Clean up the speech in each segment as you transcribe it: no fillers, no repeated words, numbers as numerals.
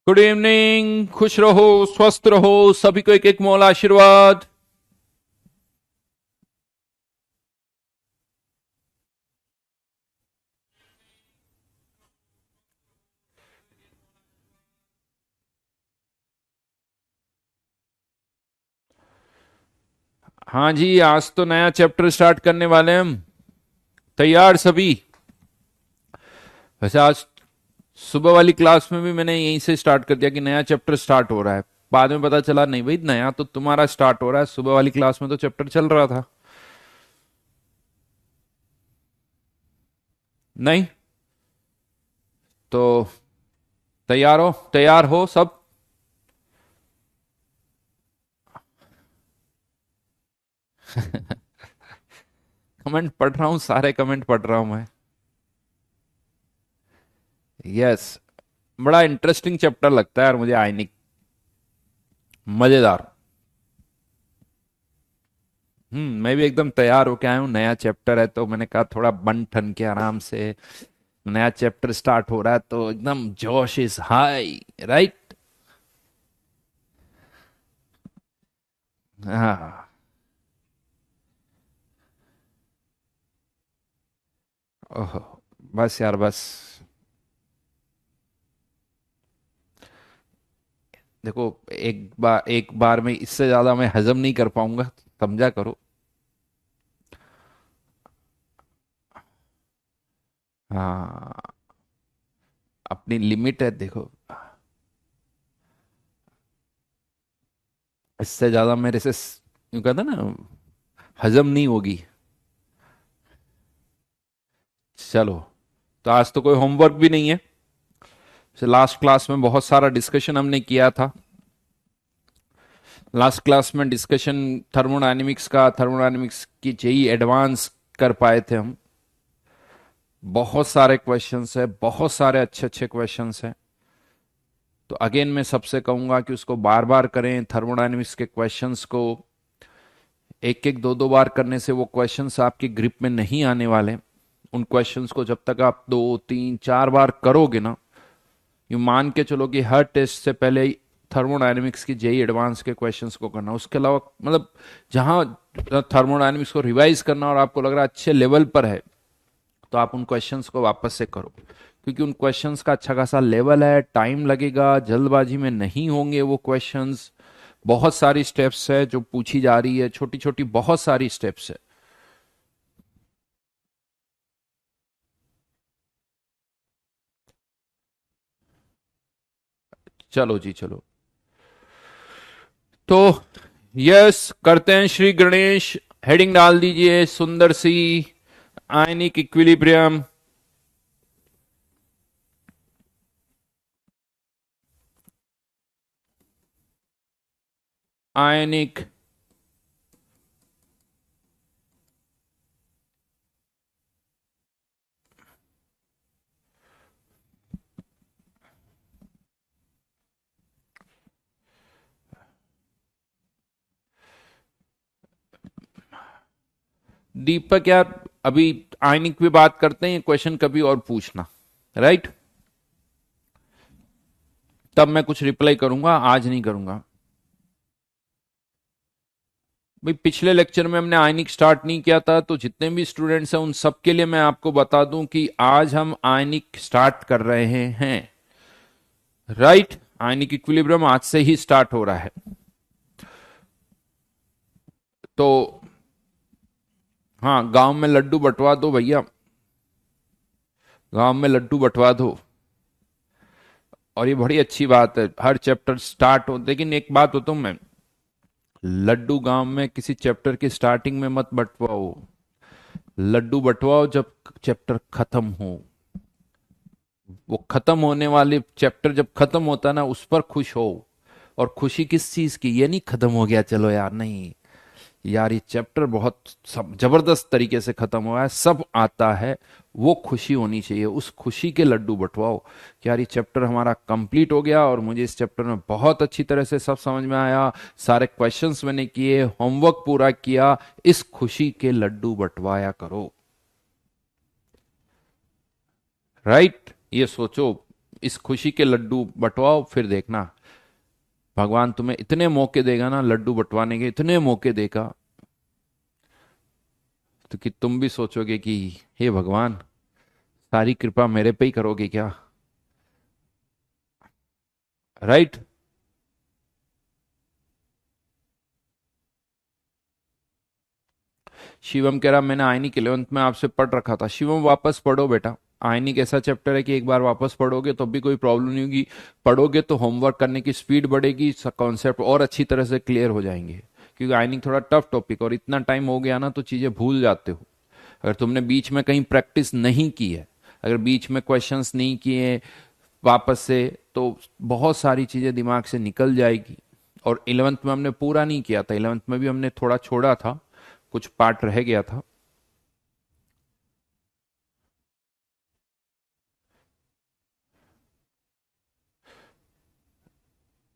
Good evening. खुश रहो, स्वस्थ रहो, सभी को एक एक मोल आशीर्वाद। हाँ जी, आज तो नया चैप्टर स्टार्ट करने वाले हैं हम। तैयार सभी? वैसे आज सुबह वाली क्लास में भी मैंने यहीं से स्टार्ट कर दिया कि नया चैप्टर स्टार्ट हो रहा है। बाद में पता चला नहीं भाई, नया तो तुम्हारा स्टार्ट हो रहा है, सुबह वाली क्लास में तो चैप्टर चल रहा था। नहीं तो तैयार हो सब? कमेंट पढ़ रहा हूँ, सारे कमेंट पढ़ रहा हूँ मैं। यस, बड़ा इंटरेस्टिंग चैप्टर लगता है यार मुझे, आयनिक। मजेदार। मैं भी एकदम तैयार होके आया हूँ। नया चैप्टर है तो मैंने कहा थोड़ा बन ठन के आराम से। नया चैप्टर स्टार्ट हो रहा है तो एकदम जोश इज हाई। राइट। हाँ। ओहो। बस यार बस। देखो, एक बार में इससे ज्यादा मैं हजम नहीं कर पाऊंगा। समझा करो। हाँ, अपनी लिमिट है देखो। इससे ज्यादा मेरे से यूं कहता ना, हजम नहीं होगी। चलो, तो आज तो कोई होमवर्क भी नहीं है। लास्ट क्लास में बहुत सारा डिस्कशन हमने किया था। लास्ट क्लास में डिस्कशन थर्मोडायनेमिक्स की जेई एडवांस कर पाए थे हम। बहुत सारे क्वेश्चंस है, बहुत सारे अच्छे अच्छे क्वेश्चंस हैं। तो अगेन मैं सबसे कहूंगा कि उसको बार बार करें थर्मोडायनेमिक्स के क्वेश्चंस को। एक एक दो दो बार करने से वो क्वेश्चंस आपकी ग्रिप में नहीं आने वाले। उन क्वेश्चंस को जब तक आप दो तीन चार बार करोगे ना, यू मान के चलो कि हर टेस्ट से पहले थर्मोडायनेमिक्स की जेई एडवांस के क्वेश्चंस को करना। उसके अलावा मतलब जहां थर्मोडायनेमिक्स को रिवाइज करना और आपको लग रहा है अच्छे लेवल पर है, तो आप उन क्वेश्चंस को वापस से करो। क्योंकि उन क्वेश्चंस का अच्छा खासा लेवल है, टाइम लगेगा, जल्दबाजी में नहीं होंगे वो क्वेश्चंस। बहुत सारी स्टेप्स है जो पूछी जा रही है, छोटी छोटी बहुत सारी स्टेप्स है। चलो जी चलो। तो यस, करते हैं श्री गणेश। हेडिंग डाल दीजिए सुंदर सी, आयनिक इक्विलिब्रियम। आयनिक दीपक यार, अभी आयनिक पे बात करते हैं, क्वेश्चन कभी और पूछना। राइट। तब मैं कुछ रिप्लाई करूंगा, आज नहीं करूंगा। भाई पिछले लेक्चर में हमने आयनिक स्टार्ट नहीं किया था, तो जितने भी स्टूडेंट्स हैं उन सबके लिए मैं आपको बता दूं कि आज हम आयनिक स्टार्ट कर रहे हैं। राइट। आयनिक इक्विलिब्रियम आज से ही स्टार्ट हो रहा है। तो हाँ, गांव में लड्डू बंटवा दो भैया। गांव में लड्डू बंटवा दो। और ये बड़ी अच्छी बात है, हर चैप्टर स्टार्ट हो। लेकिन एक बात बताऊं मैं, लड्डू गांव में किसी चैप्टर की स्टार्टिंग में मत बंटवाओ। लड्डू बंटवाओ जब चैप्टर खत्म हो। वो खत्म होने वाले चैप्टर जब खत्म होता है ना, उस पर खुश हो। और खुशी किस चीज की? ये नहीं खत्म हो गया चलो यार, नहीं यार, ये चैप्टर बहुत जबरदस्त तरीके से खत्म हुआ है, सब आता है। वो खुशी होनी चाहिए, उस खुशी के लड्डू बंटवाओ कि यार ये चैप्टर हमारा कंप्लीट हो गया और मुझे इस चैप्टर में बहुत अच्छी तरह से सब समझ में आया। सारे क्वेश्चंस मैंने किए, होमवर्क पूरा किया। इस खुशी के लड्डू बंटवाया करो। राइट। ये सोचो, इस खुशी के लड्डू बंटवाओ, फिर देखना भगवान तुम्हें इतने मौके देगा ना, लड्डू बंटवाने के इतने मौके देगा, तो कि तुम भी सोचोगे कि हे भगवान, सारी कृपा मेरे पे ही करोगे क्या। राइट। शिवम कह रहा मैंने आयनिक 11th में आपसे पढ़ रखा था। शिवम वापस पढ़ो बेटा, आयनिक ऐसा चैप्टर है कि एक बार वापस पढ़ोगे तो भी कोई प्रॉब्लम नहीं होगी। पढ़ोगे तो होमवर्क करने की स्पीड बढ़ेगी, कॉन्सेप्ट और अच्छी तरह से क्लियर हो जाएंगे। क्योंकि आयनिक थोड़ा टफ टॉपिक, और इतना टाइम हो गया ना तो चीजें भूल जाते हो। अगर तुमने बीच में कहीं प्रैक्टिस नहीं की है, अगर बीच में क्वेश्चंस नहीं किए वापस से, तो बहुत सारी चीजें दिमाग से निकल जाएगी। और 11th में हमने पूरा नहीं किया था, 11th में भी हमने थोड़ा छोड़ा था, कुछ पार्ट रह गया था।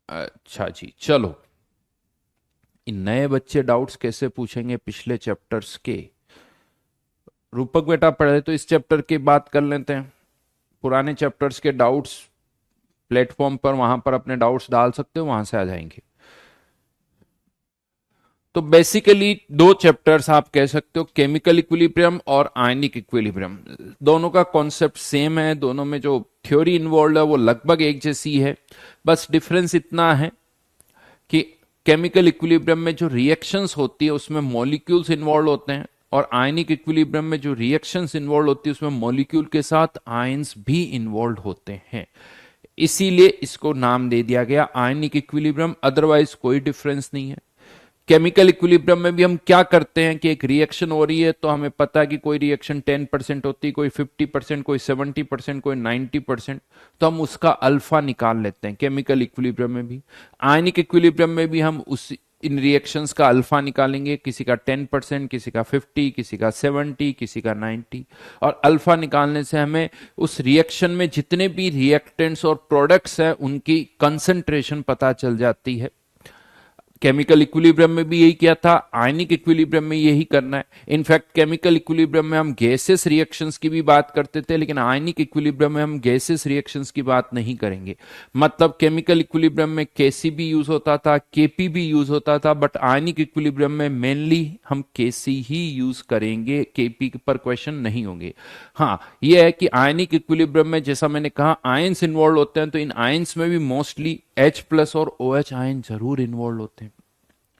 अच्छा जी, चलो। इन नए बच्चे डाउट्स कैसे पूछेंगे पिछले चैप्टर्स के। रूपक बेटा पढ़े तो इस चैप्टर की बात कर लेते हैं। पुराने चैप्टर्स के डाउट्स प्लेटफॉर्म पर, वहां पर अपने डाउट्स डाल सकते हो, वहां से आ जाएंगे। तो बेसिकली दो चैप्टर्स आप कह सकते हो, केमिकल इक्विलिब्रियम और आयनिक इक्विलिब्रियम। दोनों का कॉन्सेप्ट सेम है, दोनों में जो थ्योरी इन्वॉल्व है वो लगभग एक जैसी है। बस डिफरेंस इतना है कि केमिकल इक्विलिब्रियम में जो रिएक्शंस होती है उसमें मॉलिक्यूल्स इन्वॉल्व होते हैं, और आयनिक इक्विलिब्रियम में जो रिएक्शंस इन्वॉल्व होती है उसमें मॉलिक्यूल के साथ आयंस भी इन्वॉल्व होते हैं। इसीलिए इसको नाम दे दिया गया आयनिक इक्विलिब्रियम, अदरवाइज कोई डिफरेंस नहीं है। केमिकल इक्विलिब्रियम में भी हम क्या करते हैं कि एक रिएक्शन हो रही है तो हमें पता है कि कोई रिएक्शन 10% होती है, कोई 50%, कोई 70%, कोई 90%, तो हम उसका अल्फा निकाल लेते हैं। केमिकल इक्विलिब्रियम में भी, आयनिक इक्विलिब्रियम में भी हम उस इन रिएक्शंस का अल्फा निकालेंगे, किसी का 10%, किसी का 50, किसी का 70, किसी का 90। और अल्फा निकालने से हमें उस रिएक्शन में जितने भी रिएक्टेंट्स और प्रोडक्ट्स हैं उनकी कंसंट्रेशन पता चल जाती है। केमिकल इक्विलिब्रियम में भी यही किया था, आयनिक इक्विलिब्रियम में यही करना है। इनफैक्ट केमिकल इक्विलिब्रियम में हम गैसेस रिएक्शंस की भी बात करते थे, लेकिन आयनिक इक्विलिब्रियम में हम गैसेस रिएक्शंस की बात नहीं करेंगे। मतलब केमिकल इक्विलिब्रियम में केसी भी यूज होता था, केपी भी यूज होता था, बट आयनिक इक्विलिब्रियम में मेनली हम केसी ही यूज करेंगे, केपी पर क्वेश्चन नहीं होंगे। हाँ, यह है कि आयनिक इक्विलिब्रियम में जैसा मैंने कहा आयंस इन्वॉल्व होते हैं, तो इन आयंस में भी मोस्टली H प्लस और OH आयन जरूर इन्वॉल्व होते हैं।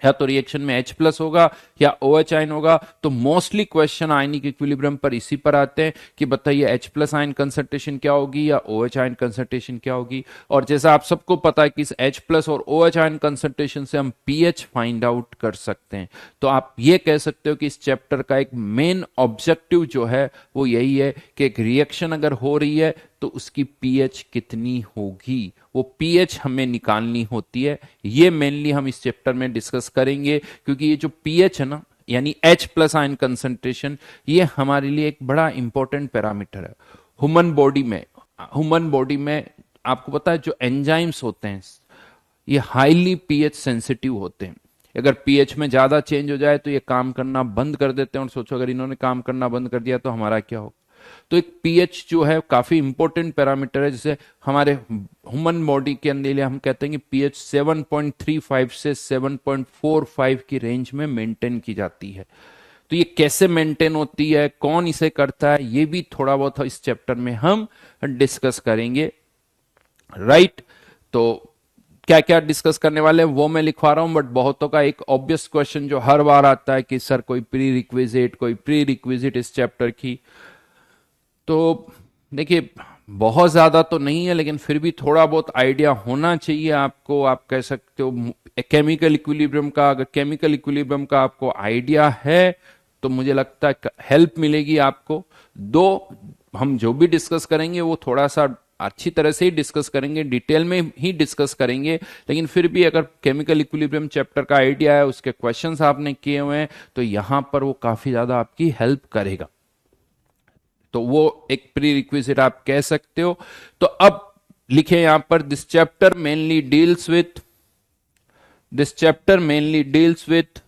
या तो रिएक्शन में H प्लस होगा या OH आयन होगा। तो मोस्टली क्वेश्चन आयनिक इक्विलिब्रियम पर इसी पर आते हैं कि बताइए H प्लस आयन कंसंट्रेशन क्या होगी या OH आयन कंसंट्रेशन क्या होगी। और जैसा आप सबको पता है कि इस H प्लस और OH आयन कंसंट्रेशन से हम pH फाइंड आउट कर सकते हैं। तो आप ये कह सकते हो कि इस चैप्टर का एक मेन ऑब्जेक्टिव जो है वो यही है कि एक रिएक्शन अगर हो रही है तो उसकी pH कितनी होगी, वो pH हमें निकालनी होती है। ये मेनली हम इस चैप्टर में डिस्कस करेंगे, क्योंकि ये जो pH है ना, यानी H प्लस आयन कंसंट्रेशन, ये हमारे लिए एक बड़ा इंपॉर्टेंट पैरामीटर है। ह्यूमन बॉडी में आपको पता है जो एंजाइम्स होते हैं ये हाईली पीएच सेंसिटिव होते हैं। अगर पीएच में ज्यादा चेंज हो जाए तो ये काम करना बंद कर देते हैं, और सोचो अगर इन्होंने काम करना बंद कर दिया तो हमारा क्या होगा। तो एक पीएच जो है काफी इंपॉर्टेंट पैरामीटर है, जैसे हमारे ह्यूमन बॉडी के अंदर हम कहते हैं कि पीएच 7.35 से 7.45 की रेंज में मेंटेन की जाती है। तो ये कैसे मेंटेन होती है, कौन इसे करता है, ये भी थोड़ा बहुत इस चैप्टर में हम डिस्कस करेंगे। राइट। तो क्या क्या डिस्कस करने वाले हैं वो मैं लिखवा रहा हूं, बट बहुतों का एक ऑब्वियस क्वेश्चन जो हर बार आता है कि सर कोई प्री रिक्विजिट इस चैप्टर की। तो देखिए, बहुत ज्यादा तो नहीं है, लेकिन फिर भी थोड़ा बहुत आइडिया होना चाहिए आपको। आप कह सकते हो केमिकल इक्विलिब्रियम का, अगर केमिकल इक्विलिब्रियम का आपको आइडिया है तो मुझे लगता है हेल्प मिलेगी आपको। दो, हम जो भी डिस्कस करेंगे वो थोड़ा सा अच्छी तरह से ही डिस्कस करेंगे, डिटेल में ही डिस्कस करेंगे, लेकिन फिर भी अगर केमिकल इक्विलिब्रियम चैप्टर का आइडिया है, उसके क्वेश्चंस आपने किए हुए हैं, तो यहां पर वो काफी ज्यादा आपकी हेल्प करेगा। तो वो एक प्री रिक्विजिट आप कह सकते हो। तो अब लिखे यहां पर, this chapter mainly deals with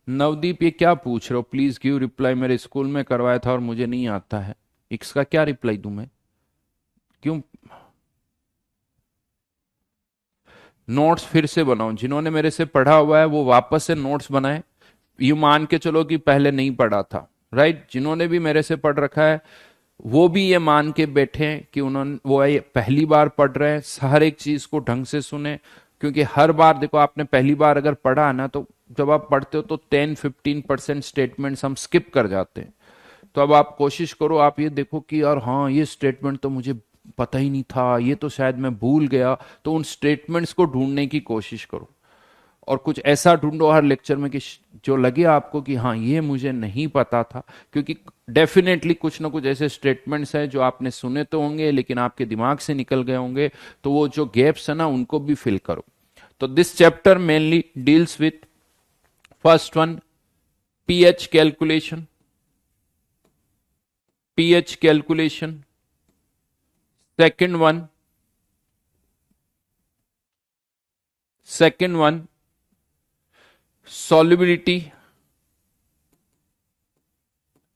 Navdeep ये क्या पूछ रहे हो, प्लीज गिव रिप्लाई, मेरे स्कूल में करवाया था और मुझे नहीं आता है, इसका क्या रिप्लाई दूं मैं, क्यों? नोट्स फिर से बनाओ, जिन्होंने मेरे से पढ़ा हुआ है वो वापस से नोट्स बनाए, यू मान के चलो कि पहले नहीं पढ़ा था, राइट? जिन्होंने भी मेरे से पढ़ रखा है वो भी ये मान के बैठे हैं कि उन्होंने वो ये पहली बार पढ़ रहे हैं, हर एक चीज को ढंग से सुने, क्योंकि हर बार देखो आपने पहली बार अगर पढ़ा ना तो जब आप पढ़ते हो तो 10-15% स्टेटमेंट्स हम स्किप कर जाते हैं। तो अब आप कोशिश करो, आप ये देखो कि यार हाँ ये स्टेटमेंट तो मुझे पता ही नहीं था, ये तो शायद मैं भूल गया, तो उन स्टेटमेंट्स को ढूंढने की कोशिश करो और कुछ ऐसा ढूंढो हर लेक्चर में कि जो लगे आपको कि हाँ ये मुझे नहीं पता था, क्योंकि डेफिनेटली कुछ ना कुछ ऐसे स्टेटमेंट्स हैं जो आपने सुने तो होंगे लेकिन आपके दिमाग से निकल गए होंगे, तो वो जो गैप्स है ना उनको भी फिल करो। तो this chapter mainly deals with first one, pH calculation, pH calculation. Second one, solubility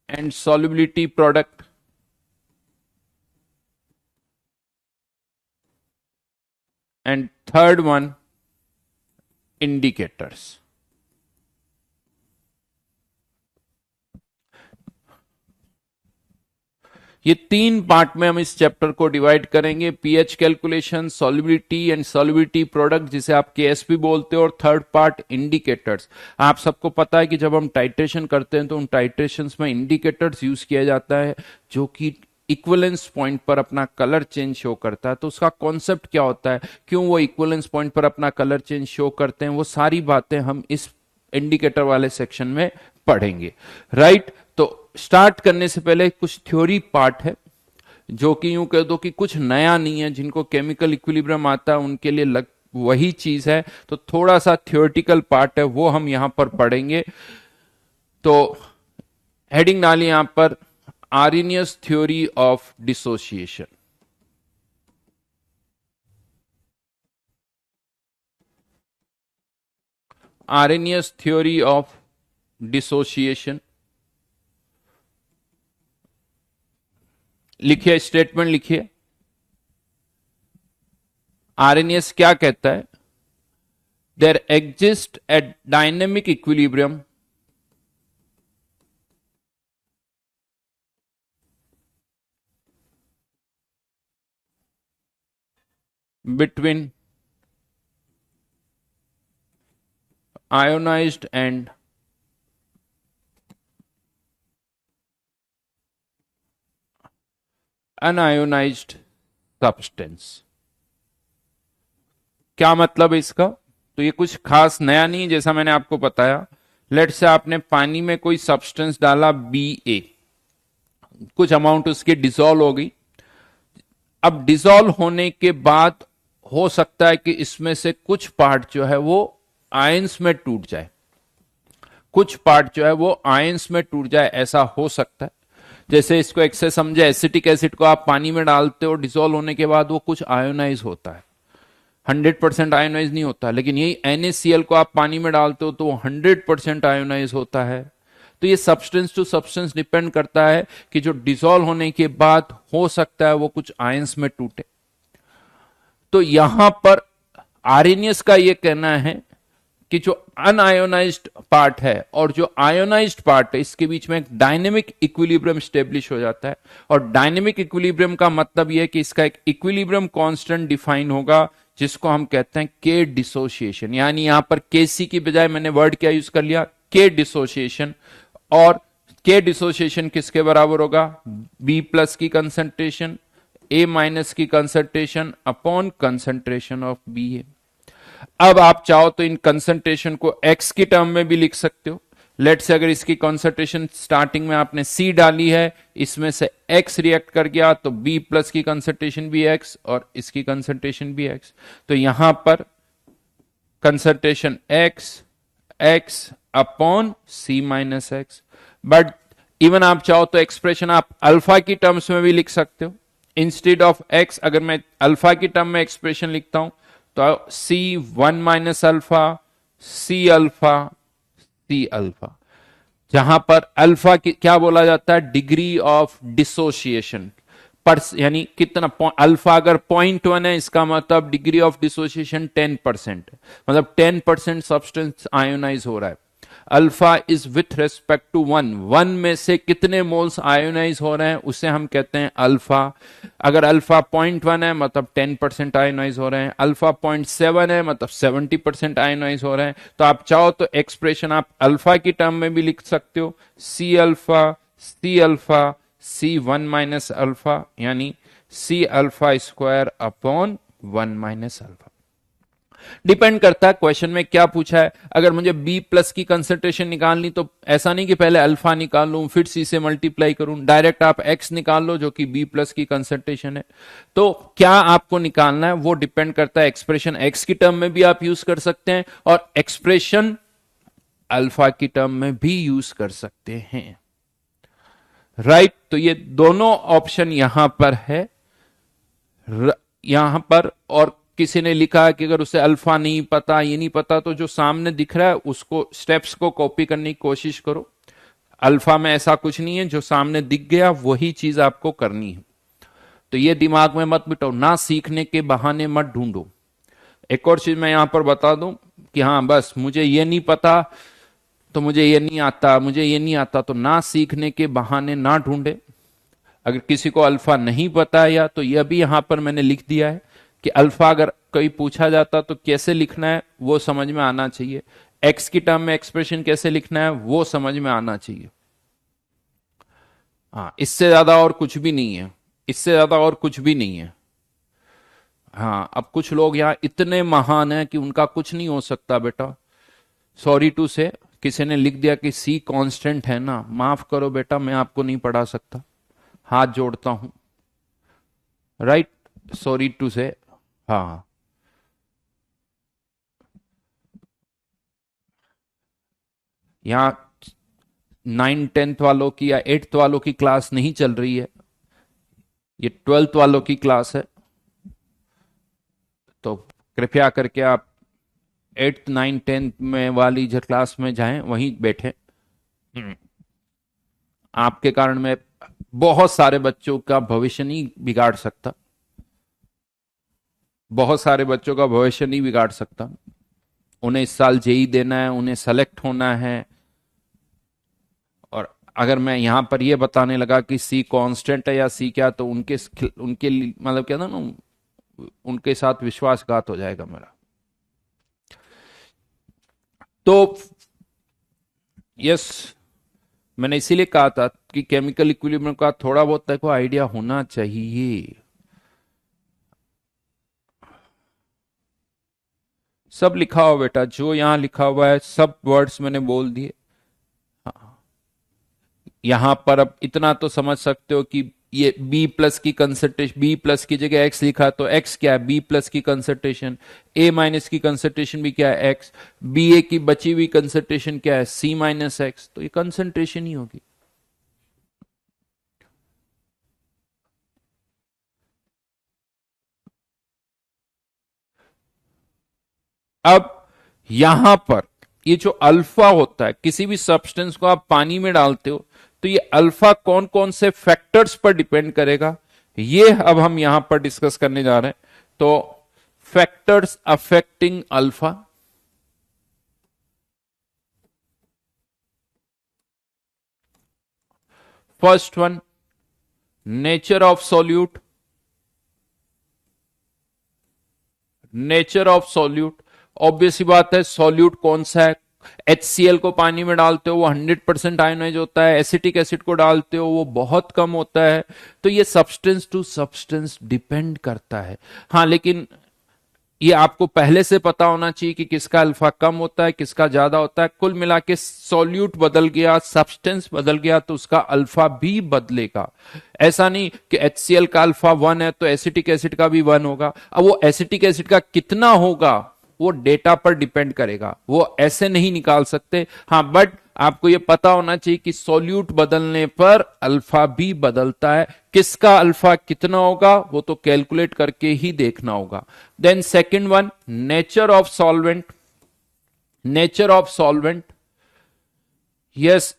and solubility product. And third one, indicators. ये तीन पार्ट में हम इस चैप्टर को डिवाइड करेंगे, pH calculation, solubility and solubility product जिसे आप केएसपी बोलते हो, और थर्ड पार्ट इंडिकेटर्स। आप सबको पता है कि जब हम टाइट्रेशन करते हैं तो उन टाइट्रेशंस में इंडिकेटर्स यूज किया जाता है जो कि इक्वलेंस पॉइंट पर अपना कलर चेंज शो करता है। तो उसका कॉन्सेप्ट क्या होता है, क्यों वो इक्वलेंस पॉइंट पर अपना कलर चेंज शो करते हैं, वो सारी बातें हम इस इंडिकेटर वाले सेक्शन में पढ़ेंगे, राइट? तो स्टार्ट करने से पहले कुछ थ्योरी पार्ट है जो कि यूं कह दो कि कुछ नया नहीं है, जिनको केमिकल इक्विलिब्रियम आता है उनके लिए वही चीज है, तो थोड़ा सा थ्योरेटिकल पार्ट है वो हम यहां पर पढ़ेंगे। तो हेडिंग डालिए यहां पर, Arrhenius theory of dissociation. Arrhenius theory of dissociation लिखिए, स्टेटमेंट लिखिए। आर्हेनियस क्या कहता है? There exist a dynamic equilibrium between ionized and unionized substance. क्या मतलब है इसका? तो ये कुछ खास नया नहीं, जैसा मैंने आपको बताया। लेट से आपने पानी में कोई सब्सटेंस डाला BA, कुछ अमाउंट उसकी डिसॉल्व हो गई। अब डिसॉल्व होने के बाद हो सकता है कि इसमें से कुछ पार्ट जो है वो आयंस में टूट जाए, कुछ पार्ट जो है वो आयंस में टूट जाए, ऐसा हो सकता है। जैसे इसको एक से समझे, एसिटिक एसिड को आप पानी में डालते हो, डिसॉल्व होने के बाद वो कुछ आयोनाइज होता है, 100% आयोनाइज नहीं होता, लेकिन यही NaCl को आप पानी में डालते हो तो वो 100% आयोनाइज होता है। तो ये सब्सटेंस टू सब्सटेंस डिपेंड करता है कि जो डिसॉल्व होने के बाद हो सकता है वो कुछ आयंस में टूटे। तो यहां पर आर्हेनियस का ये कहना है कि जो अनआयोनाइज्ड पार्ट है और जो आयोनाइज्ड पार्ट है इसके बीच में एक डायनेमिक इक्विलिब्रियम स्टेब्लिश हो जाता है। और डायनेमिक इक्विलिब्रियम का मतलब यह है कि इसका एक इक्विलिब्रियम कांस्टेंट डिफाइन होगा जिसको हम कहते हैं के डिसोसिएशन। यानी यहां पर केसी की बजाय मैंने वर्ड क्या यूज कर लिया, के डिसोसिएशन। और के डिसोसिएशन किसके बराबर होगा? बी प्लस की कंसंट्रेशन ए माइनस की concentration upon concentration of B A. अब आप चाहो तो इन कंसंट्रेशन को एक्स की टर्म में भी लिख सकते हो। लेट से अगर इसकी कंसंट्रेशन स्टार्टिंग में आपने सी डाली है, इसमें से एक्स रिएक्ट कर गया तो बी प्लस की कंसंट्रेशन भी एक्स और इसकी कंसंट्रेशन भी एक्स। तो यहां पर concentration X X upon C minus X. But even आप चाहो तो एक्सप्रेशन आप अल्फा की टर्म्स में भी लिख सकते हो। इंस्टेड ऑफ एक्स अगर मैं अल्फा की टर्म में एक्सप्रेशन लिखता हूं तो C1 minus alpha, C alpha, C alpha, जहां पर अल्फा की क्या बोला जाता है, डिग्री ऑफ डिसोसिएशन पर, यानी कितना, अल्फा अगर 0.1 है इसका मतलब डिग्री ऑफ डिसोसिएशन 10% है, मतलब 10% सब्सटेंस आयोनाइज हो रहा है। Alpha is with respect to one, one में से कितने मोल्स आयोनाइज हो रहे हैं उसे हम कहते हैं अल्फा। अगर अल्फा 0.1 है मतलब 10% आयोनाइज हो रहे हैं, अल्फा 0.7 है मतलब 70% आयोनाइज हो रहे हैं। तो आप चाहो तो एक्सप्रेशन आप अल्फा की टर्म में भी लिख सकते हो, C alpha C one minus alpha, यानी C alpha square upon 1 - alpha. Depend करता है क्वेश्चन में क्या पूछा है। अगर मुझे बी प्लस की कंसंट्रेशन निकालनी तो ऐसा नहीं कि पहले अल्फा निकाल लूं फिर सी से मल्टीप्लाई करूं, डायरेक्ट आप एक्स निकाल लो जो कि बी प्लस की कंसंट्रेशन है। तो क्या आपको निकालना है वो डिपेंड करता है, एक्सप्रेशन एक्स की टर्म में भी आप यूज कर सकते हैं और एक्सप्रेशन अल्फा की टर्म में भी यूज कर सकते हैं, राइट। तो ये दोनों ऑप्शन यहां पर है, यहां पर। और किसी ने लिखा कि अगर उसे अल्फा नहीं पता, ये नहीं पता, तो जो सामने दिख रहा है उसको स्टेप्स को कॉपी करने की कोशिश करो। अल्फा में ऐसा कुछ नहीं है, जो सामने दिख गया वही चीज आपको करनी है। तो ये दिमाग में मत बिठाओ, ना सीखने के बहाने मत ढूंढो। एक और चीज मैं यहां पर बता दूं कि हाँ बस मुझे ये नहीं पता तो मुझे ये नहीं आता, मुझे ये नहीं आता, तो ना सीखने के बहाने ना ढूंढे। अगर किसी को अल्फा नहीं पता है या, तो यह भी यहां पर मैंने लिख दिया है कि अल्फा अगर कोई पूछा जाता तो कैसे लिखना है वो समझ में आना चाहिए, एक्स की टर्म में एक्सप्रेशन कैसे लिखना है वो समझ में आना चाहिए। हाँ, इससे ज्यादा और कुछ भी नहीं है, इससे ज्यादा और कुछ भी नहीं है। हाँ, अब कुछ लोग यहाँ इतने महान हैं कि उनका कुछ नहीं हो सकता बेटा, सॉरी टू से। किसी ने लिख दिया कि सी कांस्टेंट है ना, माफ करो बेटा मैं आपको नहीं पढ़ा सकता, हाथ जोड़ता हूं, राइट, सॉरी टू से। हाँ, यहां 9th-10th वालों की या 8th वालों की क्लास नहीं चल रही है, ये 12th वालों की क्लास है। तो कृपया करके आप 8th 9th 10th में वाली जो क्लास में जाएं वहीं बैठे। आपके कारण मैं बहुत सारे बच्चों का भविष्य नहीं बिगाड़ सकता, बहुत सारे बच्चों का भविष्य नहीं बिगाड़ सकता। उन्हें इस साल जेई देना है, उन्हें सेलेक्ट होना है। और अगर मैं यहां पर यह बताने लगा कि सी कांस्टेंट है या सी क्या, तो उनके उनके मतलब क्या था ना, उनके साथ विश्वासघात हो जाएगा मेरा। तो यस, मैंने इसीलिए कहा था कि केमिकल इक्विलिब्रियम का थोड़ा बहुत तक आइडिया होना चाहिए। सब लिखा हुआ बेटा, जो यहां लिखा हुआ है सब वर्ड्स मैंने बोल दिए। यहां पर अब इतना तो समझ सकते हो कि ये B प्लस की कंसंट्रेशन, B प्लस की जगह X लिखा तो X क्या है, B प्लस की कंसंट्रेशन, A माइनस की कंसंट्रेशन भी क्या है, X, BA की बची हुई कंसंट्रेशन क्या है, C माइनस X, तो ये कंसंट्रेशन ही होगी। अब यहां पर ये जो अल्फा होता है, किसी भी सब्सटेंस को आप पानी में डालते हो तो ये अल्फा कौन कौन से फैक्टर्स पर डिपेंड करेगा, ये अब हम यहां पर डिस्कस करने जा रहे हैं। तो factors affecting alpha, first one nature of solute, nature of solute, obvious सी बात है सॉल्यूट कौन सा है। HCl को पानी में डालते हो वो 100% आयोनाइज होता है, एसिटिक एसिड को डालते हो वो बहुत कम होता है। तो ये सब्सटेंस टू सब्सटेंस डिपेंड करता है। हाँ, लेकिन ये आपको पहले से पता होना चाहिए कि किसका अल्फा कम होता है किसका ज्यादा होता है। कुल मिला के सॉल्यूट बदल गया, सब्सटेंस बदल गया तो उसका अल्फा भी बदलेगा। ऐसा नहीं कि HCl का अल्फा 1 है तो एसिटिक एसिड का भी 1 होगा। अब वो एसिटिक एसिड का कितना होगा वो डेटा पर डिपेंड करेगा, वो ऐसे नहीं निकाल सकते। हाँ, बट आपको ये पता होना चाहिए कि सॉल्यूट बदलने पर अल्फा भी बदलता है। किसका अल्फा कितना होगा वो तो कैलकुलेट करके ही देखना होगा। Then second one nature of solvent, nature of solvent, yes,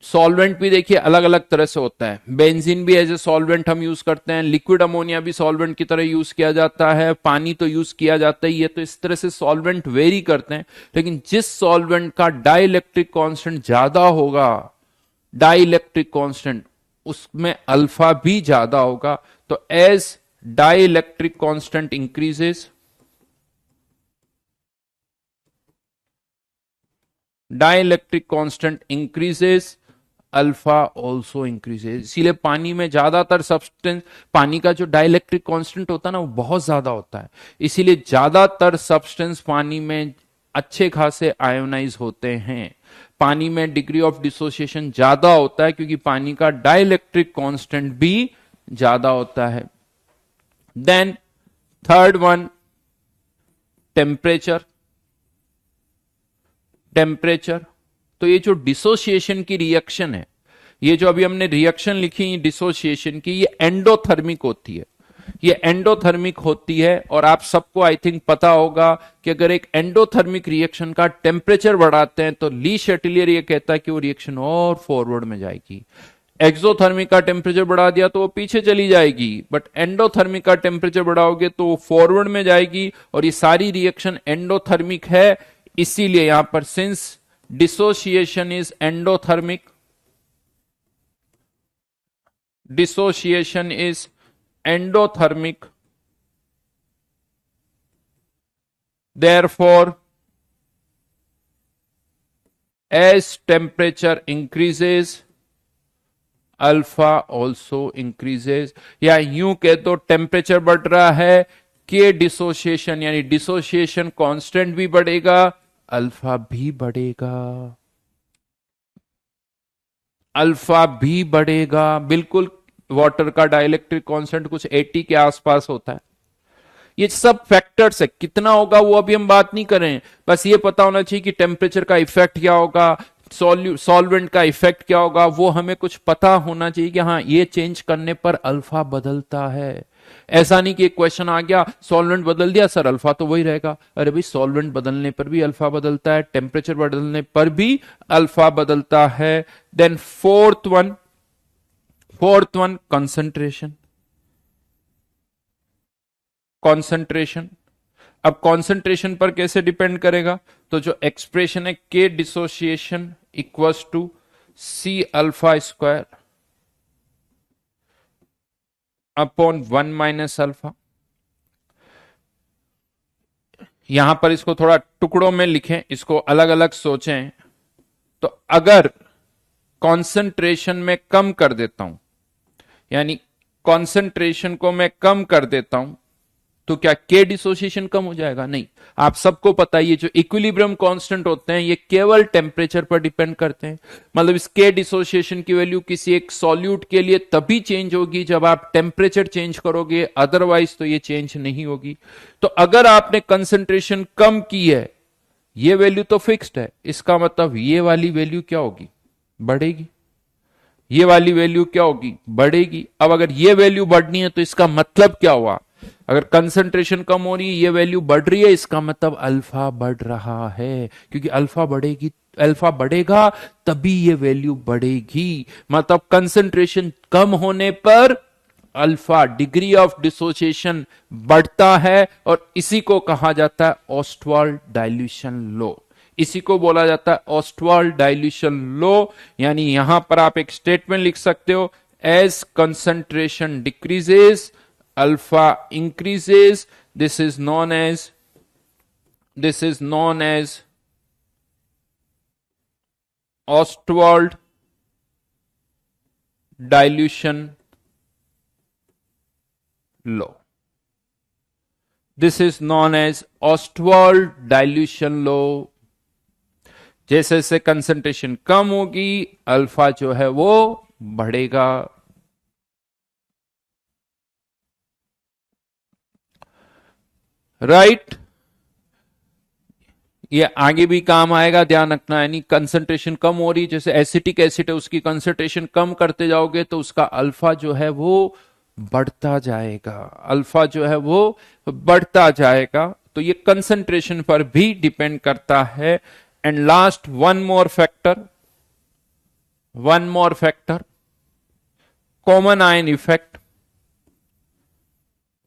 solvent भी देखिए अलग अलग तरह से होता है। बेंजीन भी एज ए सॉल्वेंट हम यूज करते हैं, लिक्विड अमोनिया भी सॉल्वेंट की तरह यूज किया जाता है, पानी तो यूज किया जाता ही है। तो इस तरह से सॉल्वेंट वेरी करते हैं, लेकिन जिस सॉल्वेंट का डाइलेक्ट्रिक कांस्टेंट ज्यादा होगा, डाइलेक्ट्रिक कांस्टेंट, उसमें अल्फा भी ज्यादा होगा। तो as dielectric constant increases, dielectric constant increases, alpha also increases. इसीलिए पानी में ज्यादातर सब्सटेंस, पानी का जो डाइलेक्ट्रिक कांस्टेंट होता है ना वो बहुत ज्यादा होता है, इसीलिए ज्यादातर सब्सटेंस पानी में अच्छे खासे आयोनाइज होते हैं। पानी में डिग्री ऑफ डिसोसिएशन ज्यादा होता है क्योंकि पानी का डाइलेक्ट्रिक कांस्टेंट भी ज्यादा होता है। Then third one, temperature. Temperature, तो ये जो डिसोसिएशन की रिएक्शन है, ये जो अभी हमने रिएक्शन लिखी डिसोसिएशन की, ये एंडोथर्मिक होती है। ये एंडोथर्मिक होती है और आप सबको आई थिंक पता होगा कि अगर एक एंडोथर्मिक रिएक्शन का टेम्परेचर बढ़ाते हैं तो ली शेटिलियर ये कहता है कि वो रिएक्शन और फॉरवर्ड में जाएगी। एक्सोथर्मिक का टेम्परेचर बढ़ा दिया तो वो पीछे चली जाएगी, बट एंडोथर्मिक का टेम्परेचर बढ़ाओगे तो वो फॉरवर्ड में जाएगी। और ये सारी रिएक्शन एंडोथर्मिक है, इसीलिए यहां पर since dissociation is endothermic, dissociation is endothermic, therefore as temperature increases alpha also increases। या यूं कह तो टेम्परेचर बढ़ रहा है के डिसोसिएशन यानी डिसोसिएशन कांस्टेंट भी बढ़ेगा, अल्फा भी बढ़ेगा, अल्फा भी बढ़ेगा। बिल्कुल, वाटर का डाइलेक्ट्रिक कांस्टेंट कुछ 80 के आसपास होता है। ये सब फैक्टर्स है, कितना होगा वो अभी हम बात नहीं कर रहे हैं, बस ये पता होना चाहिए कि टेम्परेचर का इफेक्ट क्या होगा, सॉल्वेंट का इफेक्ट क्या होगा, वो हमें कुछ पता होना चाहिए कि हाँ ये चेंज करने पर अल्फा बदलता है। ऐसा नहीं कि एक क्वेश्चन आ गया सॉल्वेंट बदल दिया सर अल्फा तो वही रहेगा। अरे भाई, सॉल्वेंट बदलने पर भी अल्फा बदलता है, टेम्परेचर बदलने पर भी अल्फा बदलता है। Then fourth one, concentration. Concentration, अब कंसंट्रेशन पर कैसे डिपेंड करेगा, तो जो एक्सप्रेशन है के dissociation equals to C alpha square upon 1 minus alpha. यहां पर इसको थोड़ा टुकड़ों में लिखें, इसको अलग अलग सोचें। तो अगर कंसंट्रेशन में कम कर देता हूं, यानी कंसंट्रेशन को मैं कम कर देता हूं, तो क्या के डिसोसिएशन कम हो जाएगा? नहीं। आप सबको पता है ये जो इक्विलिब्रियम कांस्टेंट होते हैं ये केवल टेम्परेचर पर डिपेंड करते हैं। मतलब इस के डिसोसिएशन की वैल्यू किसी एक सॉल्यूट के लिए तभी चेंज होगी जब आप टेम्परेचर चेंज करोगे, अदरवाइज तो ये चेंज नहीं होगी। तो अगर आपने कंसंट्रेशन कम की है, ये वैल्यू तो फिक्स्ड है, इसका मतलब ये वाली वैल्यू क्या होगी? बढ़ेगी। ये वाली वैल्यू क्या होगी? बढ़ेगी। अब अगर ये वैल्यू बढ़नी है तो इसका मतलब क्या हुआ? अगर कंसंट्रेशन कम हो रही है, ये वैल्यू बढ़ रही है, इसका मतलब अल्फा बढ़ रहा है, क्योंकि अल्फा बढ़ेगी, अल्फा बढ़ेगा तभी ये वैल्यू बढ़ेगी। मतलब कंसंट्रेशन कम होने पर अल्फा डिग्री ऑफ डिसोसिएशन बढ़ता है, और इसी को कहा जाता है ऑस्टवाल्ड डाइल्यूशन लॉ। इसी को बोला जाता है ऑस्टवाल्ड डाइल्यूशन लॉ। यानी यहां पर आप एक स्टेटमेंट लिख सकते हो, as concentration decreases alpha increases, this is known as Ostwald dilution law. This is known as Ostwald dilution law। जैसे जैसे कंसंट्रेशन कम होगी अल्फा जो है वो बढ़ेगा। राइट, ये आगे भी काम आएगा, ध्यान रखना। यानी कंसंट्रेशन कम हो रही, जैसे एसिटिक एसिड है उसकी कंसंट्रेशन कम करते जाओगे तो उसका अल्फा जो है वो बढ़ता जाएगा, अल्फा जो है वो बढ़ता जाएगा। तो ये कंसंट्रेशन पर भी डिपेंड करता है। And last one more factor,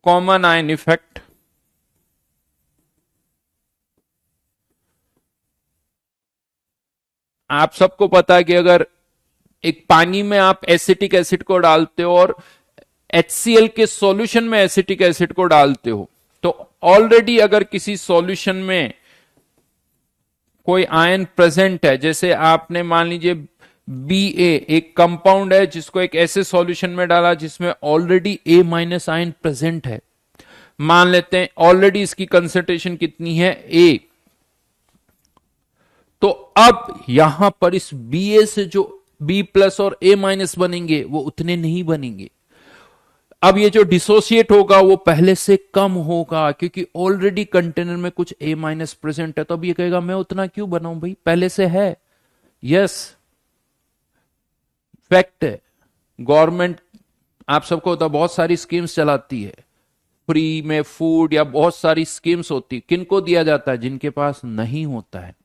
common ion effect. आप सबको पता है कि अगर एक पानी में आप एसिटिक एसिड को डालते हो और HCl के सॉल्यूशन में एसिटिक एसिड को डालते हो, तो ऑलरेडी अगर किसी सॉल्यूशन में कोई आयन प्रेजेंट है, जैसे आपने मान लीजिए Ba एक कंपाउंड है जिसको एक ऐसे सॉल्यूशन में डाला जिसमें ऑलरेडी A- आयन प्रेजेंट है, मान लेते हैं ऑलरेडी इसकी कंसंट्रेशन कितनी है A, तो अब यहां पर इस Ba से जो B+ और A- बनेंगे वो उतने नहीं बनेंगे। अब ये जो डिसोसिएट होगा वो पहले से कम होगा, क्योंकि ऑलरेडी कंटेनर में कुछ A- प्रेजेंट है। तो अब ये कहेगा मैं उतना क्यों बनाऊं भाई, पहले से है। यस, फैक्ट है। गवर्नमेंट आप सबको होता बहुत सारी स्कीम्स चलाती है, फ्री में फूड या बहुत सारी स्कीम्स होती, किनको दिया जाता है, जिनके पास नहीं होता है।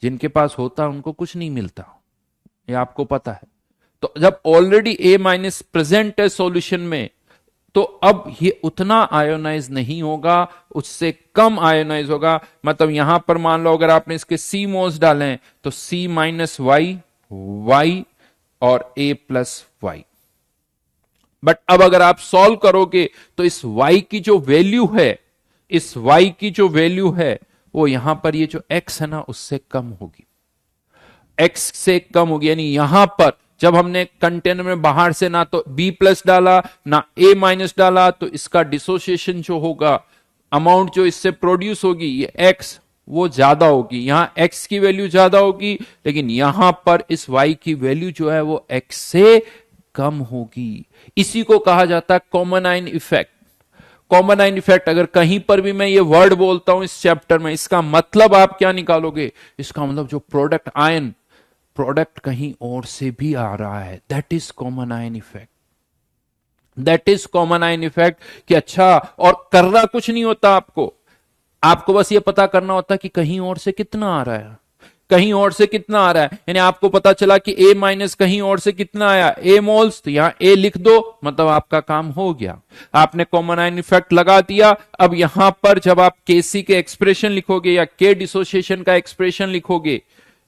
जिनके पास होता है उनको कुछ नहीं मिलता, ये आपको पता है। तो जब ऑलरेडी A- प्रेजेंट है सॉल्यूशन में, तो अब ये उतना आयोनाइज नहीं होगा, उससे कम आयोनाइज होगा। मतलब यहां पर मान लो अगर आपने इसके C मोल्स डाले तो C- Y, Y और A+Y। बट अब अगर आप सॉल्व करोगे तो इस y की जो वैल्यू है, वो यहां पर ये जो x है ना उससे कम होगी, x से कम होगी। यानी यहां पर जब हमने कंटेनर में बाहर से ना तो B+ डाला ना A- डाला, तो इसका डिसोसिएशन जो होगा, अमाउंट जो इससे प्रोड्यूस होगी, ये x वो ज्यादा होगी। यहां x की वैल्यू ज्यादा होगी, लेकिन यहां पर इस y की वैल्यू जो है वो x से कम होगी। इसी को कहा जाता है common ion effect. Common ion effect अगर कहीं पर भी मैं ये वर्ड बोलता हूं इस चैप्टर में, इसका मतलब आप क्या निकालोगे, इसका मतलब जो प्रोडक्ट कहीं और से भी आ रहा है, that is common ion effect. कि अच्छा, और करना कुछ नहीं होता आपको बस ये पता करना होता कि कहीं और से कितना आ रहा है, यानी आपको पता चला कि A- कहीं और से कितना आया, A मोल्स, तो यहां A लिख दो, मतलब आपका काम हो गया, आपने कॉमन आयन इफेक्ट लगा दिया। अब यहां पर जब आप Kc के एक्सप्रेशन लिखोगे या K डिसोसिएशन का एक्सप्रेशन लिखोगे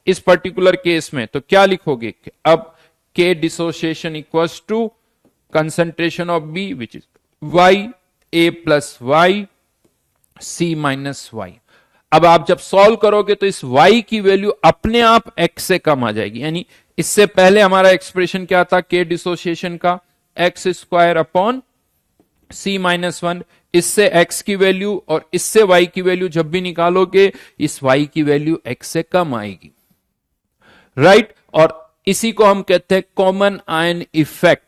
इस पर्टिकुलर केस में, तो क्या लिखोगे, अब K dissociation equals to concentration of B which is Y, A+Y, C-Y। अब आप जब सॉल्व करोगे तो इस y की वैल्यू अपने आप x से कम आ जाएगी। यानी इससे पहले हमारा एक्सप्रेशन क्या था K डिसोसिएशन का, x² C-1। इससे x की वैल्यू और इससे y की वैल्यू जब भी निकालोगे, इस y की वैल्यू x से कम आएगी, राइट। और इसी को हम कहते हैं कॉमन आयन इफेक्ट।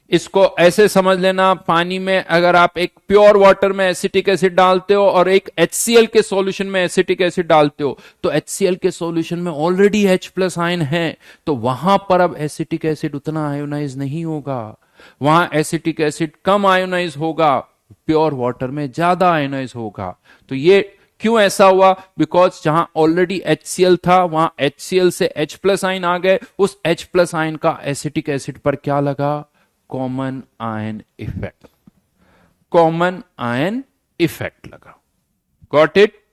इसको ऐसे समझ लेना, पानी में अगर आप एक प्योर वाटर में एसिटिक एसिड डालते हो और एक HCl के सॉल्यूशन में एसिटिक एसिड डालते हो, तो HCl के सॉल्यूशन में ऑलरेडी H+ आयन है, तो वहां पर अब एसिटिक एसिड उतना आयोनाइज नहीं होगा, वहां एसिटिक एसिड कम आयोनाइज होगा, प्योर वाटर में ज्यादा आयोनाइज होगा। तो ये क्यों ऐसा हुआ, बिकॉज जहां ऑलरेडी HCl था वहां HCl से H+ आयन आ गए, उस H+ आयन का एसिटिक एसिड पर क्या लगा, कॉमन आयन इफेक्ट लगा। Got it.